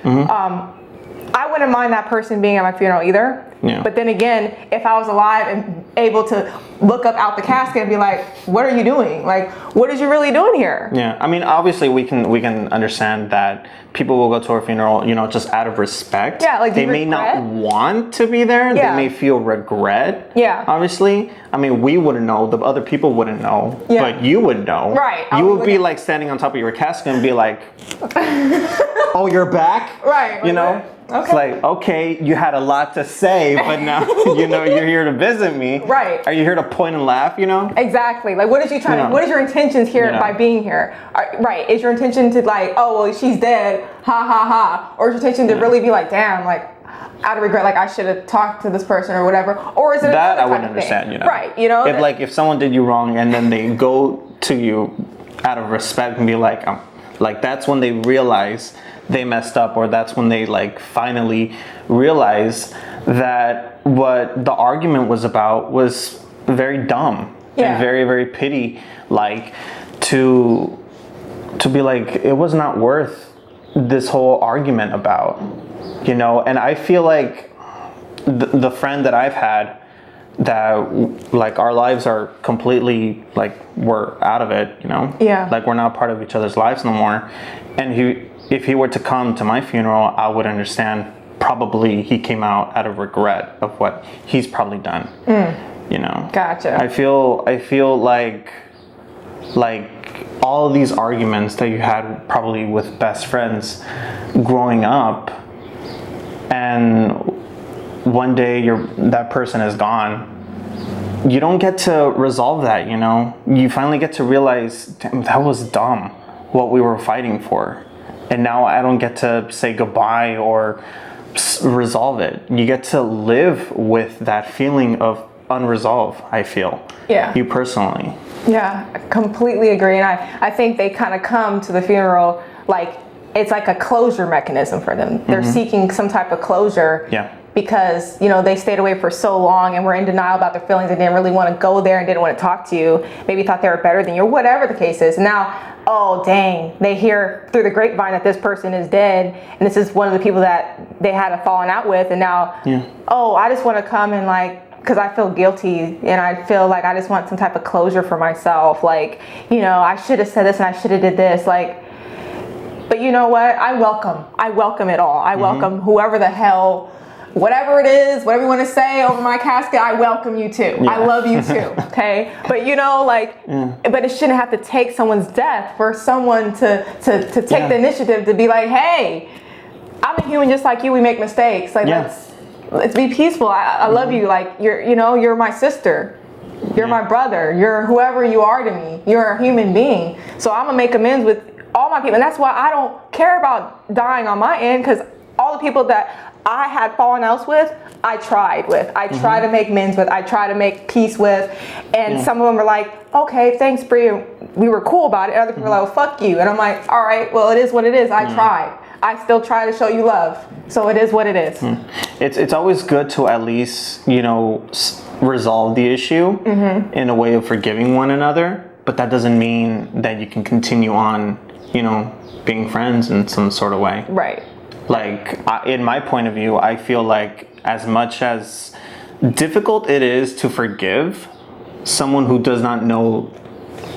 I wouldn't mind that person being at my funeral either. Yeah. But then again, if I was alive and able to look up out the casket and be like, what are you doing? Like, what is you really doing here? Yeah, I mean, obviously we can understand that people will go to our funeral, you know, just out of respect. Yeah, like they may not want to be there. Yeah. They may feel regret. Yeah. Obviously, I mean, we wouldn't know. The other people wouldn't know. Yeah. But you would know. Right. You would be like standing on top of your casket and be like, oh, you're back? Right. You know? Okay. It's like, okay, you had a lot to say, but now, you know, you're here to visit me. Right. Are you here to point and laugh, you know? Exactly. Like, what is you trying to, what is your intentions here by being here? Right. Is your intention to like, oh, well, she's dead, ha, ha, ha. Or is your intention to really be like, damn, like, out of regret, like I should have talked to this person or whatever? Or is it that I wouldn't understand, you know? Right, you know? If someone did you wrong and then they go to you out of respect and be like that's when they realize they messed up, or that's when they like finally realize that what the argument was about was very dumb and very, very pity, like to be like, it was not worth this whole argument about, you know? And I feel like the friend that I've had that like our lives are completely like we're out of it, you know? Yeah. Like we're not part of each other's lives no more. And if he were to come to my funeral, I would understand. Probably he came out of regret of what he's probably done. You know. Gotcha. I feel like all of these arguments that you had probably with best friends growing up, and one day that person is gone. You don't get to resolve that, you know. You finally get to realize, damn, that was dumb, what we were fighting for, and now I don't get to say goodbye or resolve it. You get to live with that feeling of unresolved, I feel. Yeah. You personally. Yeah, I completely agree. And I think they kind of come to the funeral like it's like a closure mechanism for them. They're seeking some type of closure. Yeah. Because, you know, they stayed away for so long and were in denial about their feelings and didn't really want to go there and didn't want to talk to you. Maybe thought they were better than you, or whatever the case is. Now, oh, dang, they hear through the grapevine that this person is dead. And this is one of the people that they had a falling out with. And now, oh, I just want to come and like, because I feel guilty and I feel like I just want some type of closure for myself. Like, you know, I should have said this and I should have did this. Like, but you know what? I welcome it all. I welcome whoever the hell, whatever it is, whatever you want to say over my casket, I welcome you too. Yeah. I love you too, okay? But you know, like, but it shouldn't have to take someone's death for someone to take the initiative to be like, hey, I'm a human just like you, we make mistakes. Like, let's be peaceful. I love you. Like, you're my sister. You're my brother. You're whoever you are to me. You're a human being. So I'm gonna make amends with all my people. And that's why I don't care about dying on my end, because all the people that I had fallen outs with, I tried with. I try to make amends with. I try to make peace with. And some of them are like, okay, thanks, Bree. We were cool about it. And other people are like, well, fuck you. And I'm like, all right, well, it is what it is. I tried. I still try to show you love. So it is what it is. It's always good to at least, you know, resolve the issue in a way of forgiving one another. But that doesn't mean that you can continue on, you know, being friends in some sort of way. Right. Like, in my point of view, I feel like as much as difficult it is to forgive someone who does not know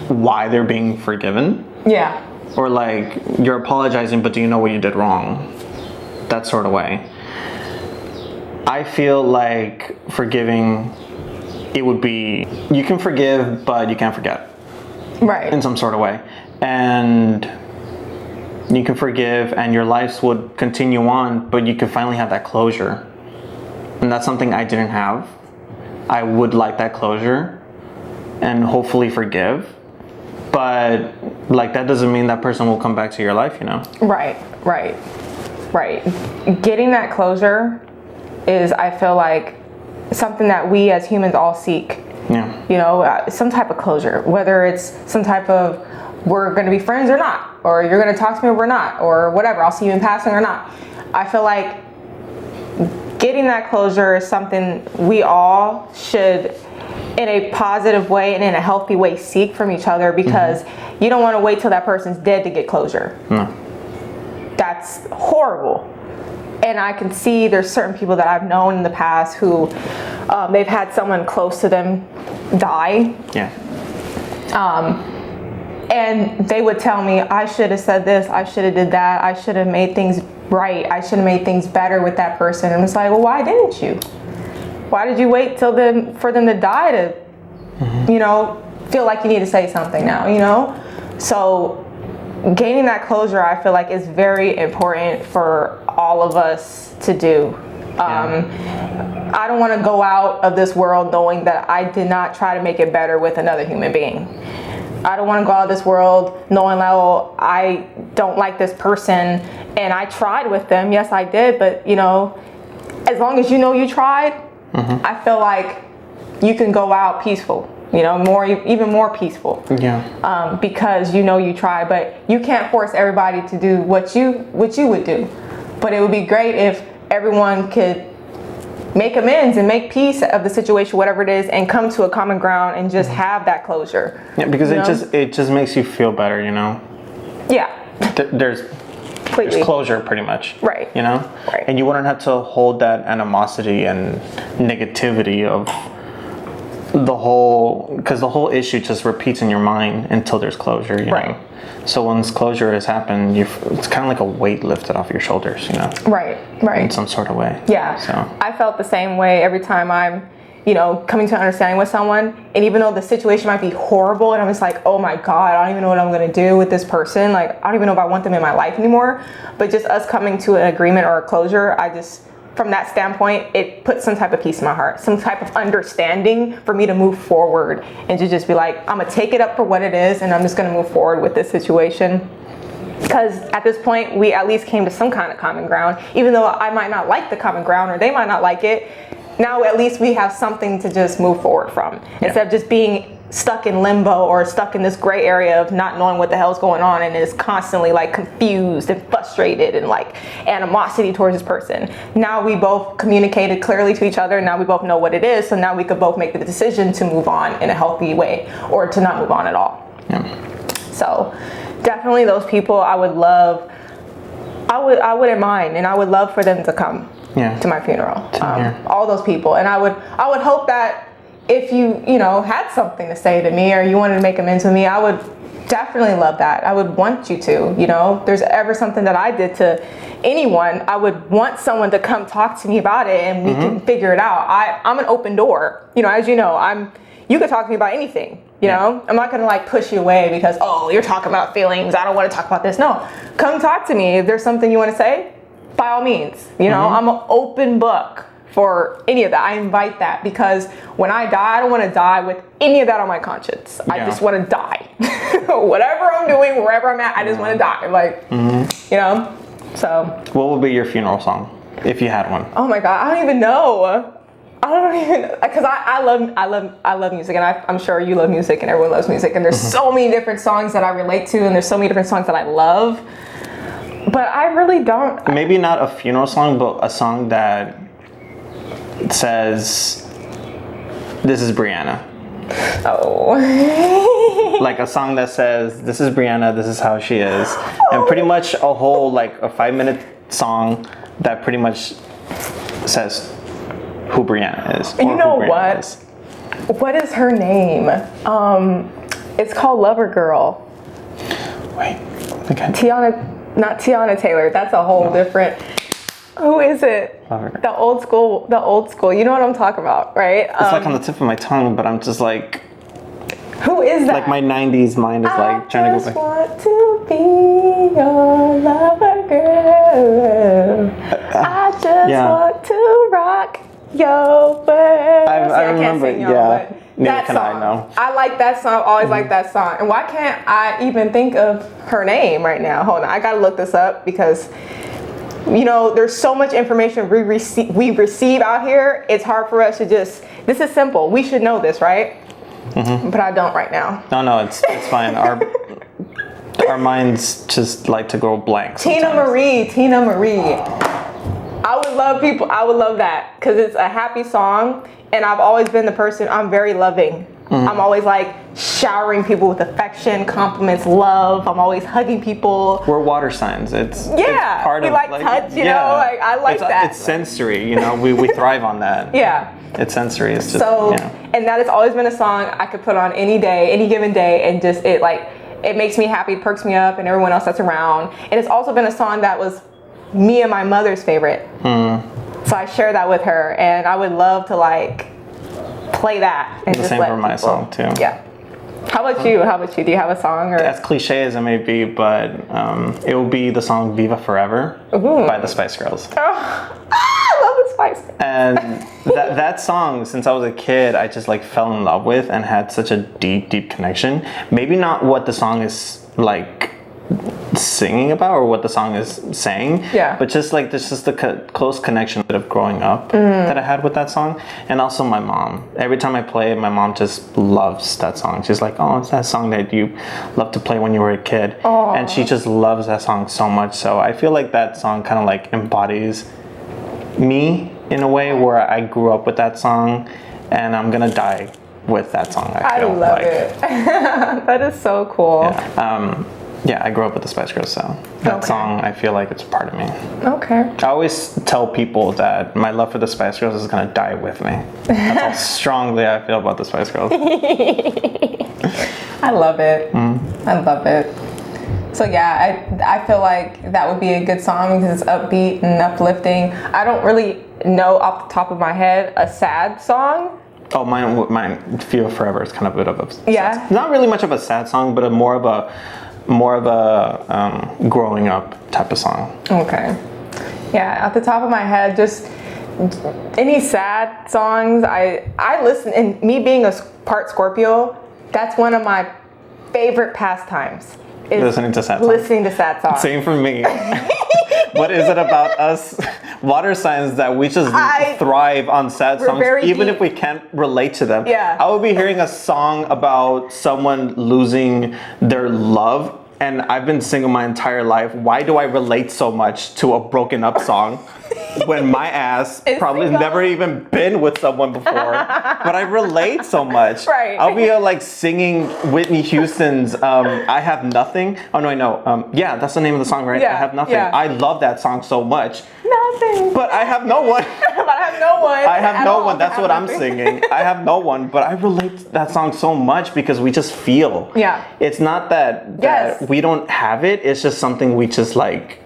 why they're being forgiven. Yeah. Or like, you're apologizing, but do you know what you did wrong? That sort of way. I feel like forgiving, it would be, you can forgive, but you can't forget. Right. In some sort of way. And you can forgive and your lives would continue on, but you can finally have that closure. And that's something I didn't have. I would like that closure and hopefully forgive. But like, that doesn't mean that person will come back to your life, you know? Right. Getting that closure is, I feel like, something that we as humans all seek. Yeah. You know, some type of closure, whether it's some type of, we're going to be friends or not, or you're going to talk to me or we're not, or whatever, I'll see you in passing or not. I feel like getting that closure is something we all should, in a positive way and in a healthy way, seek from each other, because you don't want to wait till that person's dead to get closure. No. That's horrible. And I can see there's certain people that I've known in the past who they've had someone close to them die. Yeah. And they would tell me, I should have said this, I should have did that, I should have made things right, I should have made things better with that person. And it's like, well, why didn't you? Why did you wait till then for them to die to, you know, feel like you need to say something now, you know? So gaining that closure, I feel like, is very important for all of us to do. I don't want to go out of this world knowing that I did not try to make it better with another human being. I don't want to go out of this world knowing that, oh, I don't like this person and I tried with them. Yes, I did. But, you know, as long as you know you tried, I feel like you can go out peaceful, you know, even more peaceful. Yeah. Because you know you tried, but you can't force everybody to do what you would do. But it would be great if everyone could make amends and make peace of the situation, whatever it is, and come to a common ground and just have that closure. Yeah, because it just makes you feel better, you know. Yeah. There's Completely. There's closure, pretty much. Right. You know? Right. And you wouldn't have to hold that animosity and negativity of the whole, because the whole issue just repeats in your mind until there's closure, you Right. know? So once closure has happened, it's kind of like a weight lifted off your shoulders, you know? Right. In some sort of way. Yeah. So I felt the same way every time I'm, coming to an understanding with someone. And even though the situation might be horrible and I'm just like, oh my God, I don't even know what I'm going to do with this person. Like, I don't even know if I want them in my life anymore. But just us coming to an agreement or a closure, from that standpoint, it puts some type of peace in my heart, some type of understanding for me to move forward and to just be like, I'm gonna take it up for what it is and I'm just gonna move forward with this situation. Because at this point, we at least came to some kind of common ground, even though I might not like the common ground or they might not like it. Now at least we have something to just move forward from, instead of just being stuck in limbo or stuck in this gray area of not knowing what the hell's going on and is constantly like confused and frustrated and like animosity towards this person. Now we both communicated clearly to each other. Now we both know what it is. So now we could both make the decision to move on in a healthy way or to not move on at all. yeah. So definitely those people I wouldn't mind, and I would love for them to come to my funeral. All those people. And I would hope that if you had something to say to me or you wanted to make amends with me, I would definitely love that. I would want you to, if there's ever something that I did to anyone, I would want someone to come talk to me about it and we can figure it out. I'm an open door, as you know, you could talk to me about anything, know. I'm not going to like push you away because, oh, you're talking about feelings, I don't want to talk about this. No, come talk to me. If there's something you want to say, by all means, I'm an open book for any of that. I invite that because when I die, I don't want to die with any of that on my conscience. I just want to die. Whatever I'm doing, wherever I'm at, I just want to die. Like, so. What would be your funeral song if you had one? Oh my God, I don't even know. Because I love music, and I'm sure you love music and everyone loves music, and there's so many different songs that I relate to, and there's so many different songs that I love. But I really don't. Maybe not a funeral song, but a song that says, "This is Brianna." Oh. Like a song that says, "This is Brianna, this is how she is." And pretty much a whole, like a 5-minute song that pretty much says who Brianna is. You know what? What is her name? It's called Lover Girl. Wait, again. Not Tiana Taylor. That's a whole different. Who is it? The old school. You know what I'm talking about, right? It's like on the tip of my tongue, but I'm just like. Who is that? Like my 90s mind is like trying to go back. I just want to be your lover girl. I just want to rock your world. I remember, Neither can I know. I like that song. I've always liked that song. And why can't I even think of her name right now? Hold on, I gotta look this up because there's so much information we receive out here. It's hard for us to just. This is simple. We should know this, right? But I don't right now. No, it's fine. Our minds just like to go blank sometimes. Tina Marie. I would love that because it's a happy song, and I've always been the person. I'm very loving. I'm always like showering people with affection, compliments, love. I'm always hugging people. We're water signs. It's part we of like touch. Like I like that. It's sensory. We thrive on that. Yeah. It's sensory. It's just and that has always been a song I could put on any day, any given day, and just it makes me happy, perks me up, and everyone else that's around. And it's also been a song that was me and my mother's favorite. So I share that with her, and I would love to play that. And the same for my song too. Yeah. How about you? Do you have a song? Or? As cliche as it may be, but it will be the song "Viva Forever" by the Spice Girls. I love the Spice Girls. And that song, since I was a kid, I just fell in love with and had such a deep connection. Maybe not what the song is singing about or what the song is saying, but just there's just the close connection of growing up that I had with that song. And also my mom, every time I play it, my mom just loves that song. She's like, oh, it's that song that you loved to play when you were a kid. Aww. And she just loves that song so much. So I feel like that song kind of embodies me in a way where I grew up with that song, and I'm gonna die with that song. I love it. That is so cool. Yeah, I grew up with the Spice Girls, so that song, I feel like it's a part of me. Okay. I always tell people that my love for the Spice Girls is gonna die with me. That's how strongly I feel about the Spice Girls. I love it. I love it. So yeah, I feel like that would be a good song because it's upbeat and uplifting. I don't really know off the top of my head a sad song. Oh, mine, Feel Forever is kind of a bit of a Yeah. not really much of a sad song, but more of a growing up type of song. Okay. Yeah, at the top of my head, just any sad songs. I listen, and me being a part Scorpio, that's one of my favorite pastimes. Is Listening to sad songs. Listening to sad songs. Same for me. What is it about us water signs that we just thrive on sad songs, even if we can't relate to them? Yeah. I would be hearing a song about someone losing their love, and I've been single my entire life. Why do I relate so much to a broken up song when my ass probably never even been with someone before? But I relate so much. Right. I'll be like singing Whitney Houston's I Have Nothing. Oh no, I know. Yeah, that's the name of the song, right? Yeah, I Have Nothing. yeah. I love that song so much. Nothing. But I have no one. But I have no one. I have no all one. to That's have what I'm nothing. singing. I have no one, but I relate to that song so much because we just feel. Yeah. It's not that Yes. we don't have it. It's just something we just like.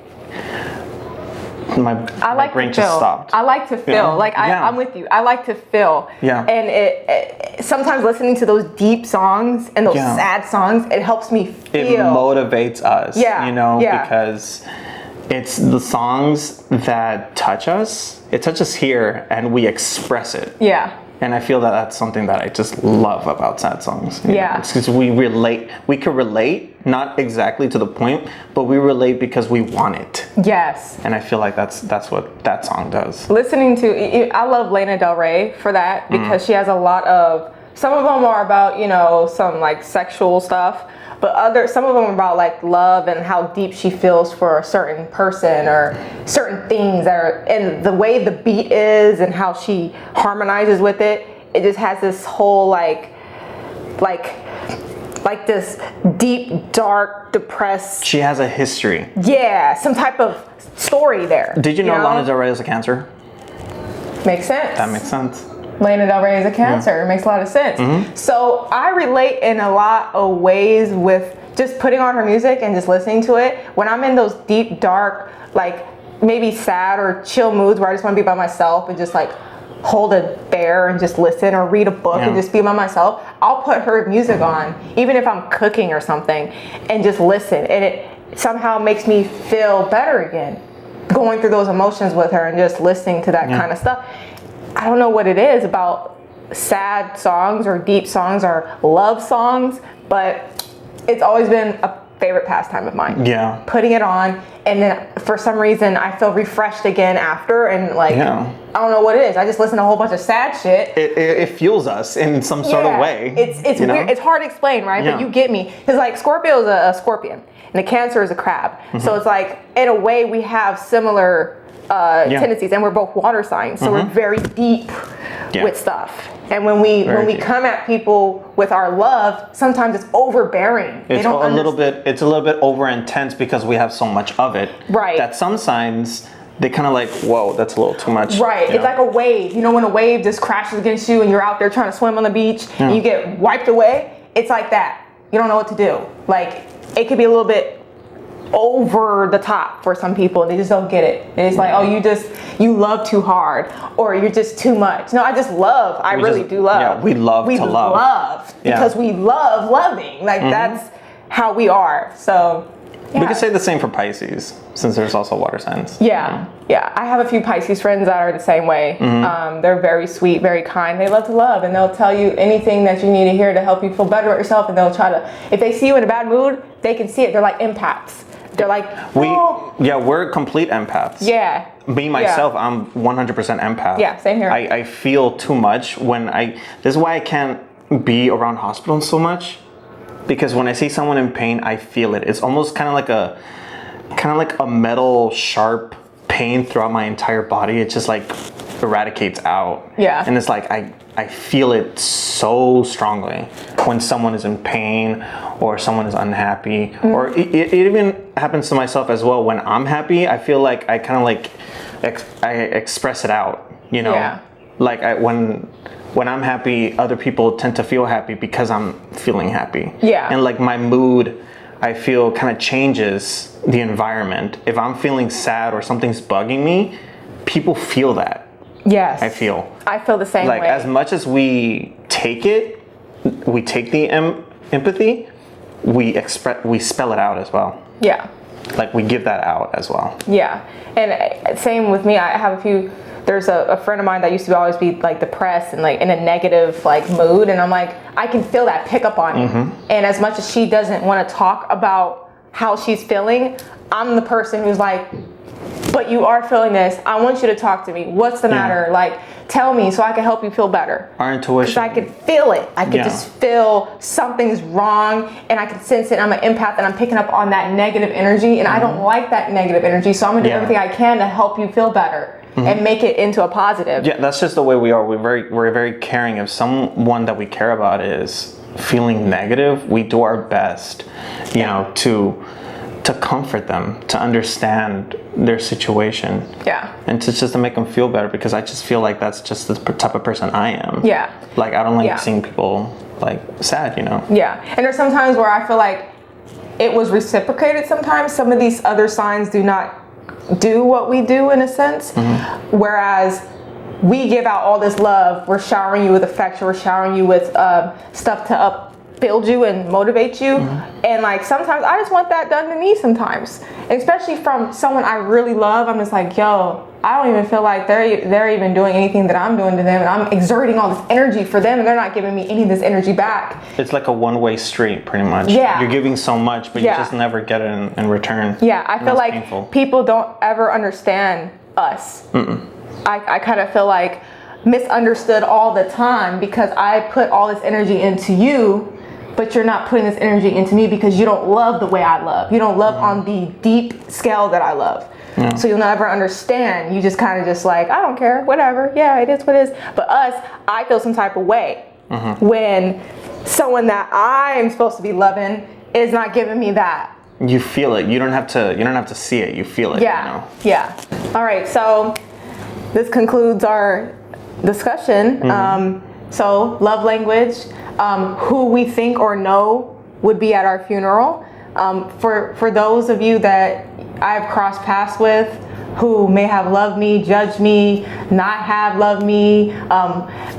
My brain just stopped. I like to feel. Yeah. Like I'm with you. I like to feel. Yeah. And it sometimes listening to those deep songs and those sad songs, it helps me feel. It motivates us. Yeah. You know, Yeah. because it's the songs that touch us. It touches here, and we express it. Yeah. And I feel that that's something that I just love about sad songs. Yeah. It's because we relate. We can relate, not exactly to the point, but we relate because we want it. Yes. And I feel like that's what that song does. Listening to, I love Lana Del Rey for that because she has a lot of, some of them are about, some like sexual stuff, but some of them are about like love and how deep she feels for a certain person or certain things and the way the beat is and how she harmonizes with it. It just has this whole like this deep, dark, depressed. She has a history. Yeah, some type of story there. Did you know Lana Del Rey is a Cancer? Makes sense. That makes sense. Lana Del Rey is a Cancer. It makes a lot of sense. So I relate in a lot of ways with just putting on her music and just listening to it. When I'm in those deep, dark, like maybe sad or chill moods where I just want to be by myself and just like hold a bear and just listen or read a book and just be by myself, I'll put her music on, even if I'm cooking or something, and just listen. And it somehow makes me feel better again, going through those emotions with her and just listening to that kind of stuff. I don't know what it is about sad songs or deep songs or love songs, but it's always been a favorite pastime of mine. Yeah. Putting it on, and then for some reason I feel refreshed again after, and like I don't know what it is. I just listen to a whole bunch of sad shit. It fuels us in some sort of way. It's weird. It's hard to explain, right? Yeah. But you get me, because like Scorpio is a scorpion, and a Cancer is a crab. So it's like in a way we have similar tendencies, and we're both water signs, so we're very deep with stuff. And when we come at people with our love, sometimes it's overbearing. It's a little bit over intense because we have so much of it. Right. That some signs they kind of like, whoa, that's a little too much. Right. Yeah. It's like a wave. You know, when a wave just crashes against you and you're out there trying to swim on the beach and you get wiped away, it's like that. You don't know what to do. Like, it could be a little bit over the top for some people, and they just don't get it. And it's like, oh, you love too hard, or you're just too much. No, I just love. I really do love. Yeah, we love to love. We love because we love loving. Like that's how we are. So we could say the same for Pisces, since there's also water signs. Yeah. I have a few Pisces friends that are the same way. They're very sweet, very kind. They love to love, and they'll tell you anything that you need to hear to help you feel better about yourself. And they'll try to, if they see you in a bad mood, they can see it. They're like empaths. They're like, we're complete empaths. Yeah. Me, myself, I'm 100% empath. Yeah, same here. I feel too much this is why I can't be around hospitals so much, because when I see someone in pain, I feel it. It's almost kind of like a metal sharp pain throughout my entire body. It just like eradicates out. Yeah. And it's like I feel it so strongly. when someone is in pain or someone is unhappy, or it even happens to myself as well. When I'm happy, I feel like I kind of like I express it out, you know. Yeah. Like when I'm happy, other people tend to feel happy because I'm feeling happy. Yeah. And like my mood, I feel kind of changes the environment. If I'm feeling sad or something's bugging me, people feel that. Yes. I feel the same like way. as much as we take the empathy, we spell it out as well. Yeah. Like we give that out as well. Yeah. And same with me. I have a few. There's a friend of mine that used to always be like depressed and like in a negative like mood, and I'm like, I can feel that pick up on you. And as much as she doesn't want to talk about how she's feeling, I'm the person who's like, but you are feeling this. I want you to talk to me. What's the matter? Like, tell me so I can help you feel better. Our intuition. Because I could feel it. I could just feel something's wrong, and I can sense it. I'm an empath, and I'm picking up on that negative energy, and I don't like that negative energy. So I'm gonna do everything I can to help you feel better and make it into a positive. Yeah, that's just the way we are. We're very caring. If someone that we care about is feeling negative, we do our best, you know, to comfort them, to understand their situation. Yeah. And to just to make them feel better, because I just feel like that's just the type of person I am. Yeah. Like I don't like seeing people like sad, you know. Yeah. And there's some times where I feel like it was reciprocated sometimes. Some of these other signs do not do what we do in a sense. Whereas we give out all this love, we're showering you with affection, we're showering you with stuff to upbuild you and motivate you. And like sometimes I just want that done to me sometimes. And especially from someone I really love, I'm just like, yo, I don't even feel like they're even doing anything that I'm doing to them, and I'm exerting all this energy for them, and they're not giving me any of this energy back. It's like a one-way street, pretty much. Yeah. You're giving so much, but you just never get it in return. Yeah, I feel like painful. People don't ever understand us. I kind of feel like misunderstood all the time because I put all this energy into you, but you're not putting this energy into me because you don't love the way I love. You don't love on the deep scale that I love. Yeah. So you'll never understand. You just kind of just like, I don't care, whatever. Yeah, it is what it is. But us, I feel some type of way when someone that I'm supposed to be loving is not giving me that. You feel it. You don't have to see it. You feel it. Yeah. You know? Yeah. All right. So this concludes our discussion. So love language, who we think or know would be at our funeral. For those of you that I've crossed paths with who may have loved me, judged me, not have loved me,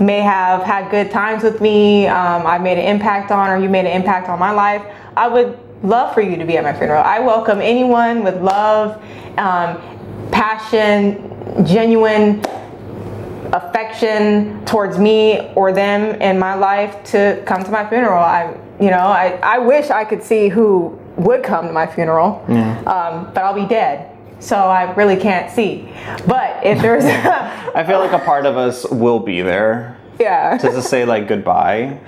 may have had good times with me, I made an impact on, or you made an impact on my life, I would love for you to be at my funeral. I welcome anyone with love, passion, genuine affection towards me or them in my life to come to my funeral. I wish I could see who would come to my funeral, but I'll be dead, so I really can't see. But if there's I feel like a part of us will be there. Yeah. Just to say like goodbye.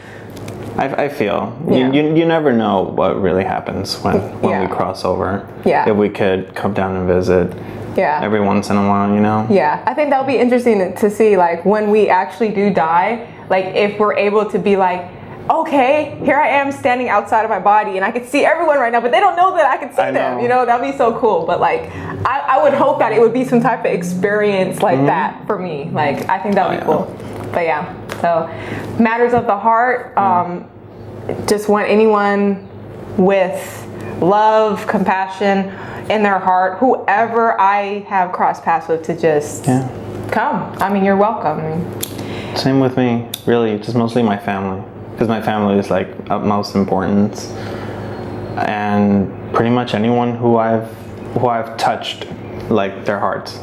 I feel you never know what really happens when we cross over. Yeah. If we could come down and visit. Yeah. Every once in a while, you know. Yeah, I think that'll be interesting to see, like when we actually do die, like if we're able to be like, okay, here I am standing outside of my body and I can see everyone right now, but they don't know that I can see them. You know, that'd be so cool. But like, I would hope that it would be some type of experience like that for me. Like, I think that would be cool. But yeah, so matters of the heart. Just want anyone with love, compassion in their heart, whoever I have crossed paths with, to just come. I mean, you're welcome. Same with me, really, just mostly my family. Because my family is like utmost importance, and pretty much anyone who I've touched, like their hearts,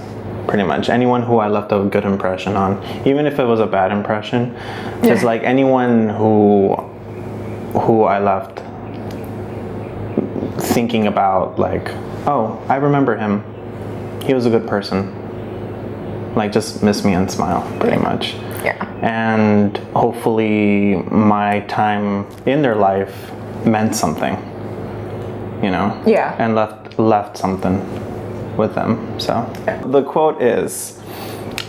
pretty much anyone who I left a good impression on, even if it was a bad impression. Just like anyone who I left thinking about, like, oh, I remember him. He was a good person. Like, just miss me and smile, pretty much. Yeah. And hopefully my time in their life meant something, you know? Yeah. And left something with them. So the quote is,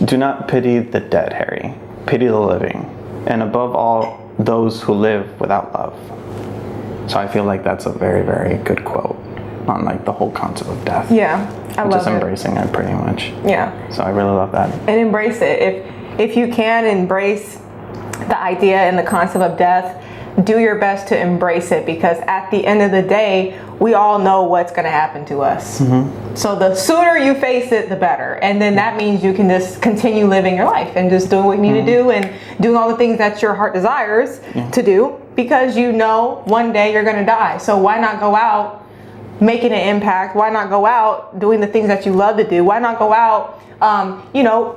"Do not pity the dead, Harry. Pity the living. And above all, those who live without love. So I feel like that's a very, very good quote on like the whole concept of death. Yeah, I love just it. embracing it pretty much. Yeah. So I really love that. And embrace it. If you can embrace the idea and the concept of death, do your best to embrace it, because at the end of the day, we all know what's going to happen to us. So the sooner you face it, the better. And then that means you can just continue living your life and just doing what you need to do and doing all the things that your heart desires to do, because you know one day you're going to die. So why not go out making an impact? Why not go out doing the things that you love to do? Why not go out,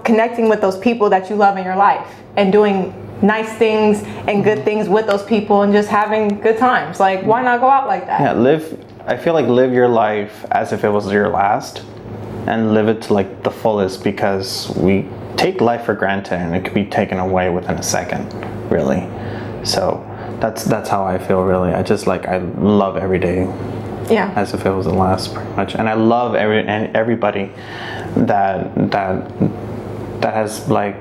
connecting with those people that you love in your life and doing nice things and good things with those people and just having good times? Like, why not go out like that? Yeah, I feel like live your life as if it was your last, and live it to like the fullest, because we take life for granted and it could be taken away within a second, really. So that's how I feel, really. I love every day as if it was the last, pretty much. And I love everybody that has like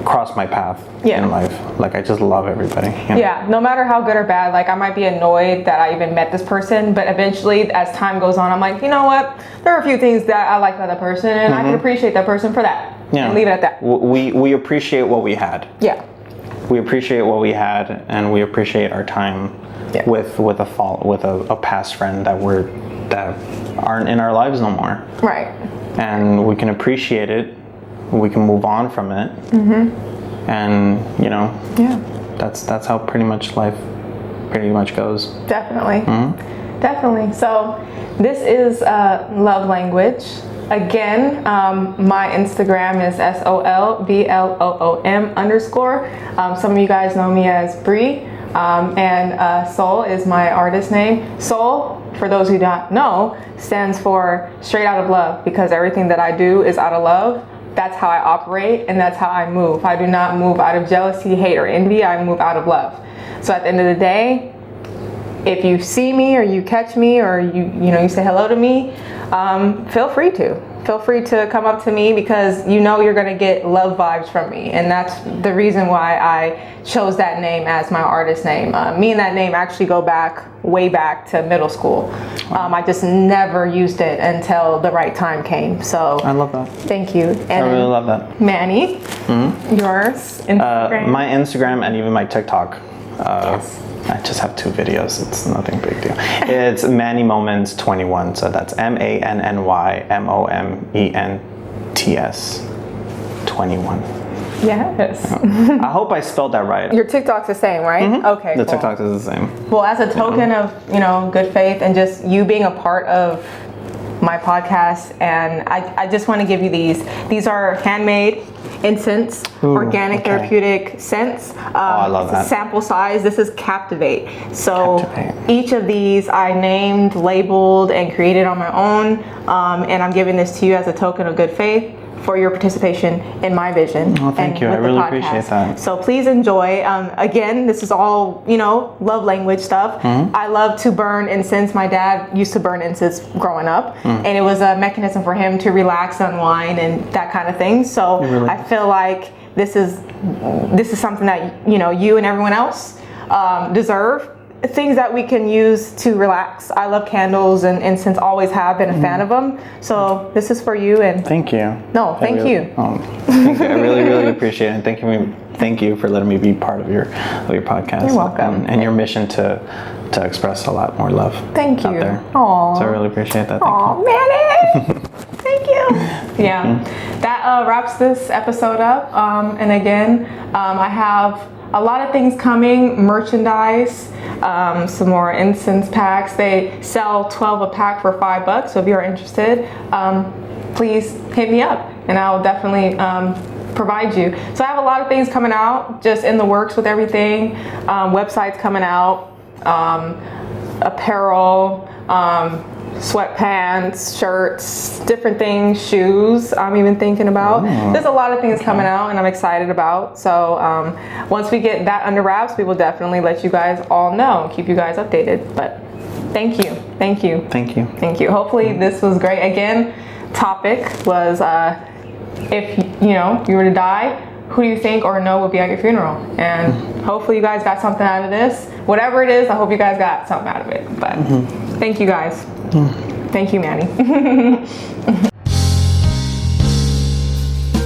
crossed my path in life. Like, I just love everybody. Yeah, no matter how good or bad, like I might be annoyed that I even met this person, but eventually as time goes on, I'm like, you know what? There are a few things that I like about that person, and I can appreciate that person for that. Yeah. And leave it at that. We appreciate what we had. Yeah. We appreciate what we had, and we appreciate our time with a past friend that aren't in our lives no more. Right. And we can appreciate it. We can move on from it. And that's how pretty much life pretty much goes. Definitely. Definitely. So this is love language. Again, my Instagram is SOLVLOOM_. Some of you guys know me as Bree. And Soul is my artist name. Soul, for those who don't know, stands for straight out of love, because everything that I do is out of love. That's how I operate, and that's how I move. I do not move out of jealousy, hate, or envy. I move out of love. So at the end of the day, if you see me or you catch me or you say hello to me, feel free to come up to me, because you're going to get love vibes from me. And that's the reason why I chose that name as my artist name. Me and that name actually go way back to middle school. I just never used it until the right time came. So I love that. Thank you. And I really love that. Manny, yours, Instagram? My Instagram and even my TikTok. Yes. I just have 2 videos. It's nothing big deal. It's Manny Moments 21. So that's MANNYMOMENTS 21. Yes. I hope I spelled that right. Your TikTok's the same, right? Okay. The TikTok is the same. Well, as a token of good faith and just you being a part of my podcast, and I just want to give you these. These are handmade incense, organic therapeutic scents. I love that. Sample size. This is Captivate. So Captivate. Each of these I named, labeled, and created on my own, and I'm giving this to you as a token of good faith for your participation in my vision. Oh, thank you. I really appreciate that. So please enjoy. Again, this is all, love language stuff. I love to burn incense. My dad used to burn incense growing up, and it was a mechanism for him to relax, unwind, and that kind of thing. So I feel like this is something that, you and everyone else deserve. Things that we can use to relax. I love candles, and incense, always have been a fan of them. So this is for you. And thank you. No, thank you. Thank you. I really, really appreciate it. And thank you for letting me be part of your podcast. You're welcome. And your mission to express a lot more love. Thank you. Out there. Aww. So I really appreciate that. Thank you. Manny. Thank you. Yeah. That wraps this episode up. And again, I have a lot of things coming, merchandise, some more incense packs. They sell 12 a pack for $5. So if you're interested, please hit me up and I'll definitely provide you. So I have a lot of things coming out, just in the works with everything. Websites coming out, apparel, sweatpants, shirts, different things, shoes I'm even thinking about. There's a lot of things coming out and I'm excited about. So once we get that under wraps, we will definitely let you guys all know, keep you guys updated. But thank you. Hopefully this was great. Again, topic was if you were to die, who do you think or know will be at your funeral? And hopefully you guys got something out of this. Whatever it is, I hope you guys got something out of it. But thank you guys. Thank you, Manny.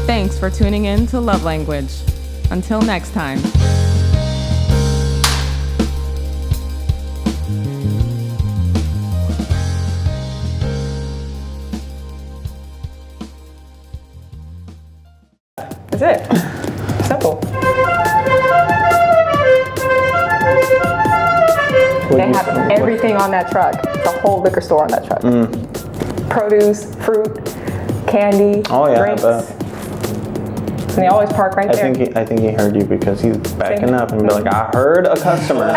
Thanks for tuning in to Love Language. Until next time. That's it. Simple. They have everything on that truck. The whole liquor store on that truck. Produce, fruit, candy, drinks. And they always park right there. I think he heard you because he's backing up and be like, I heard a customer.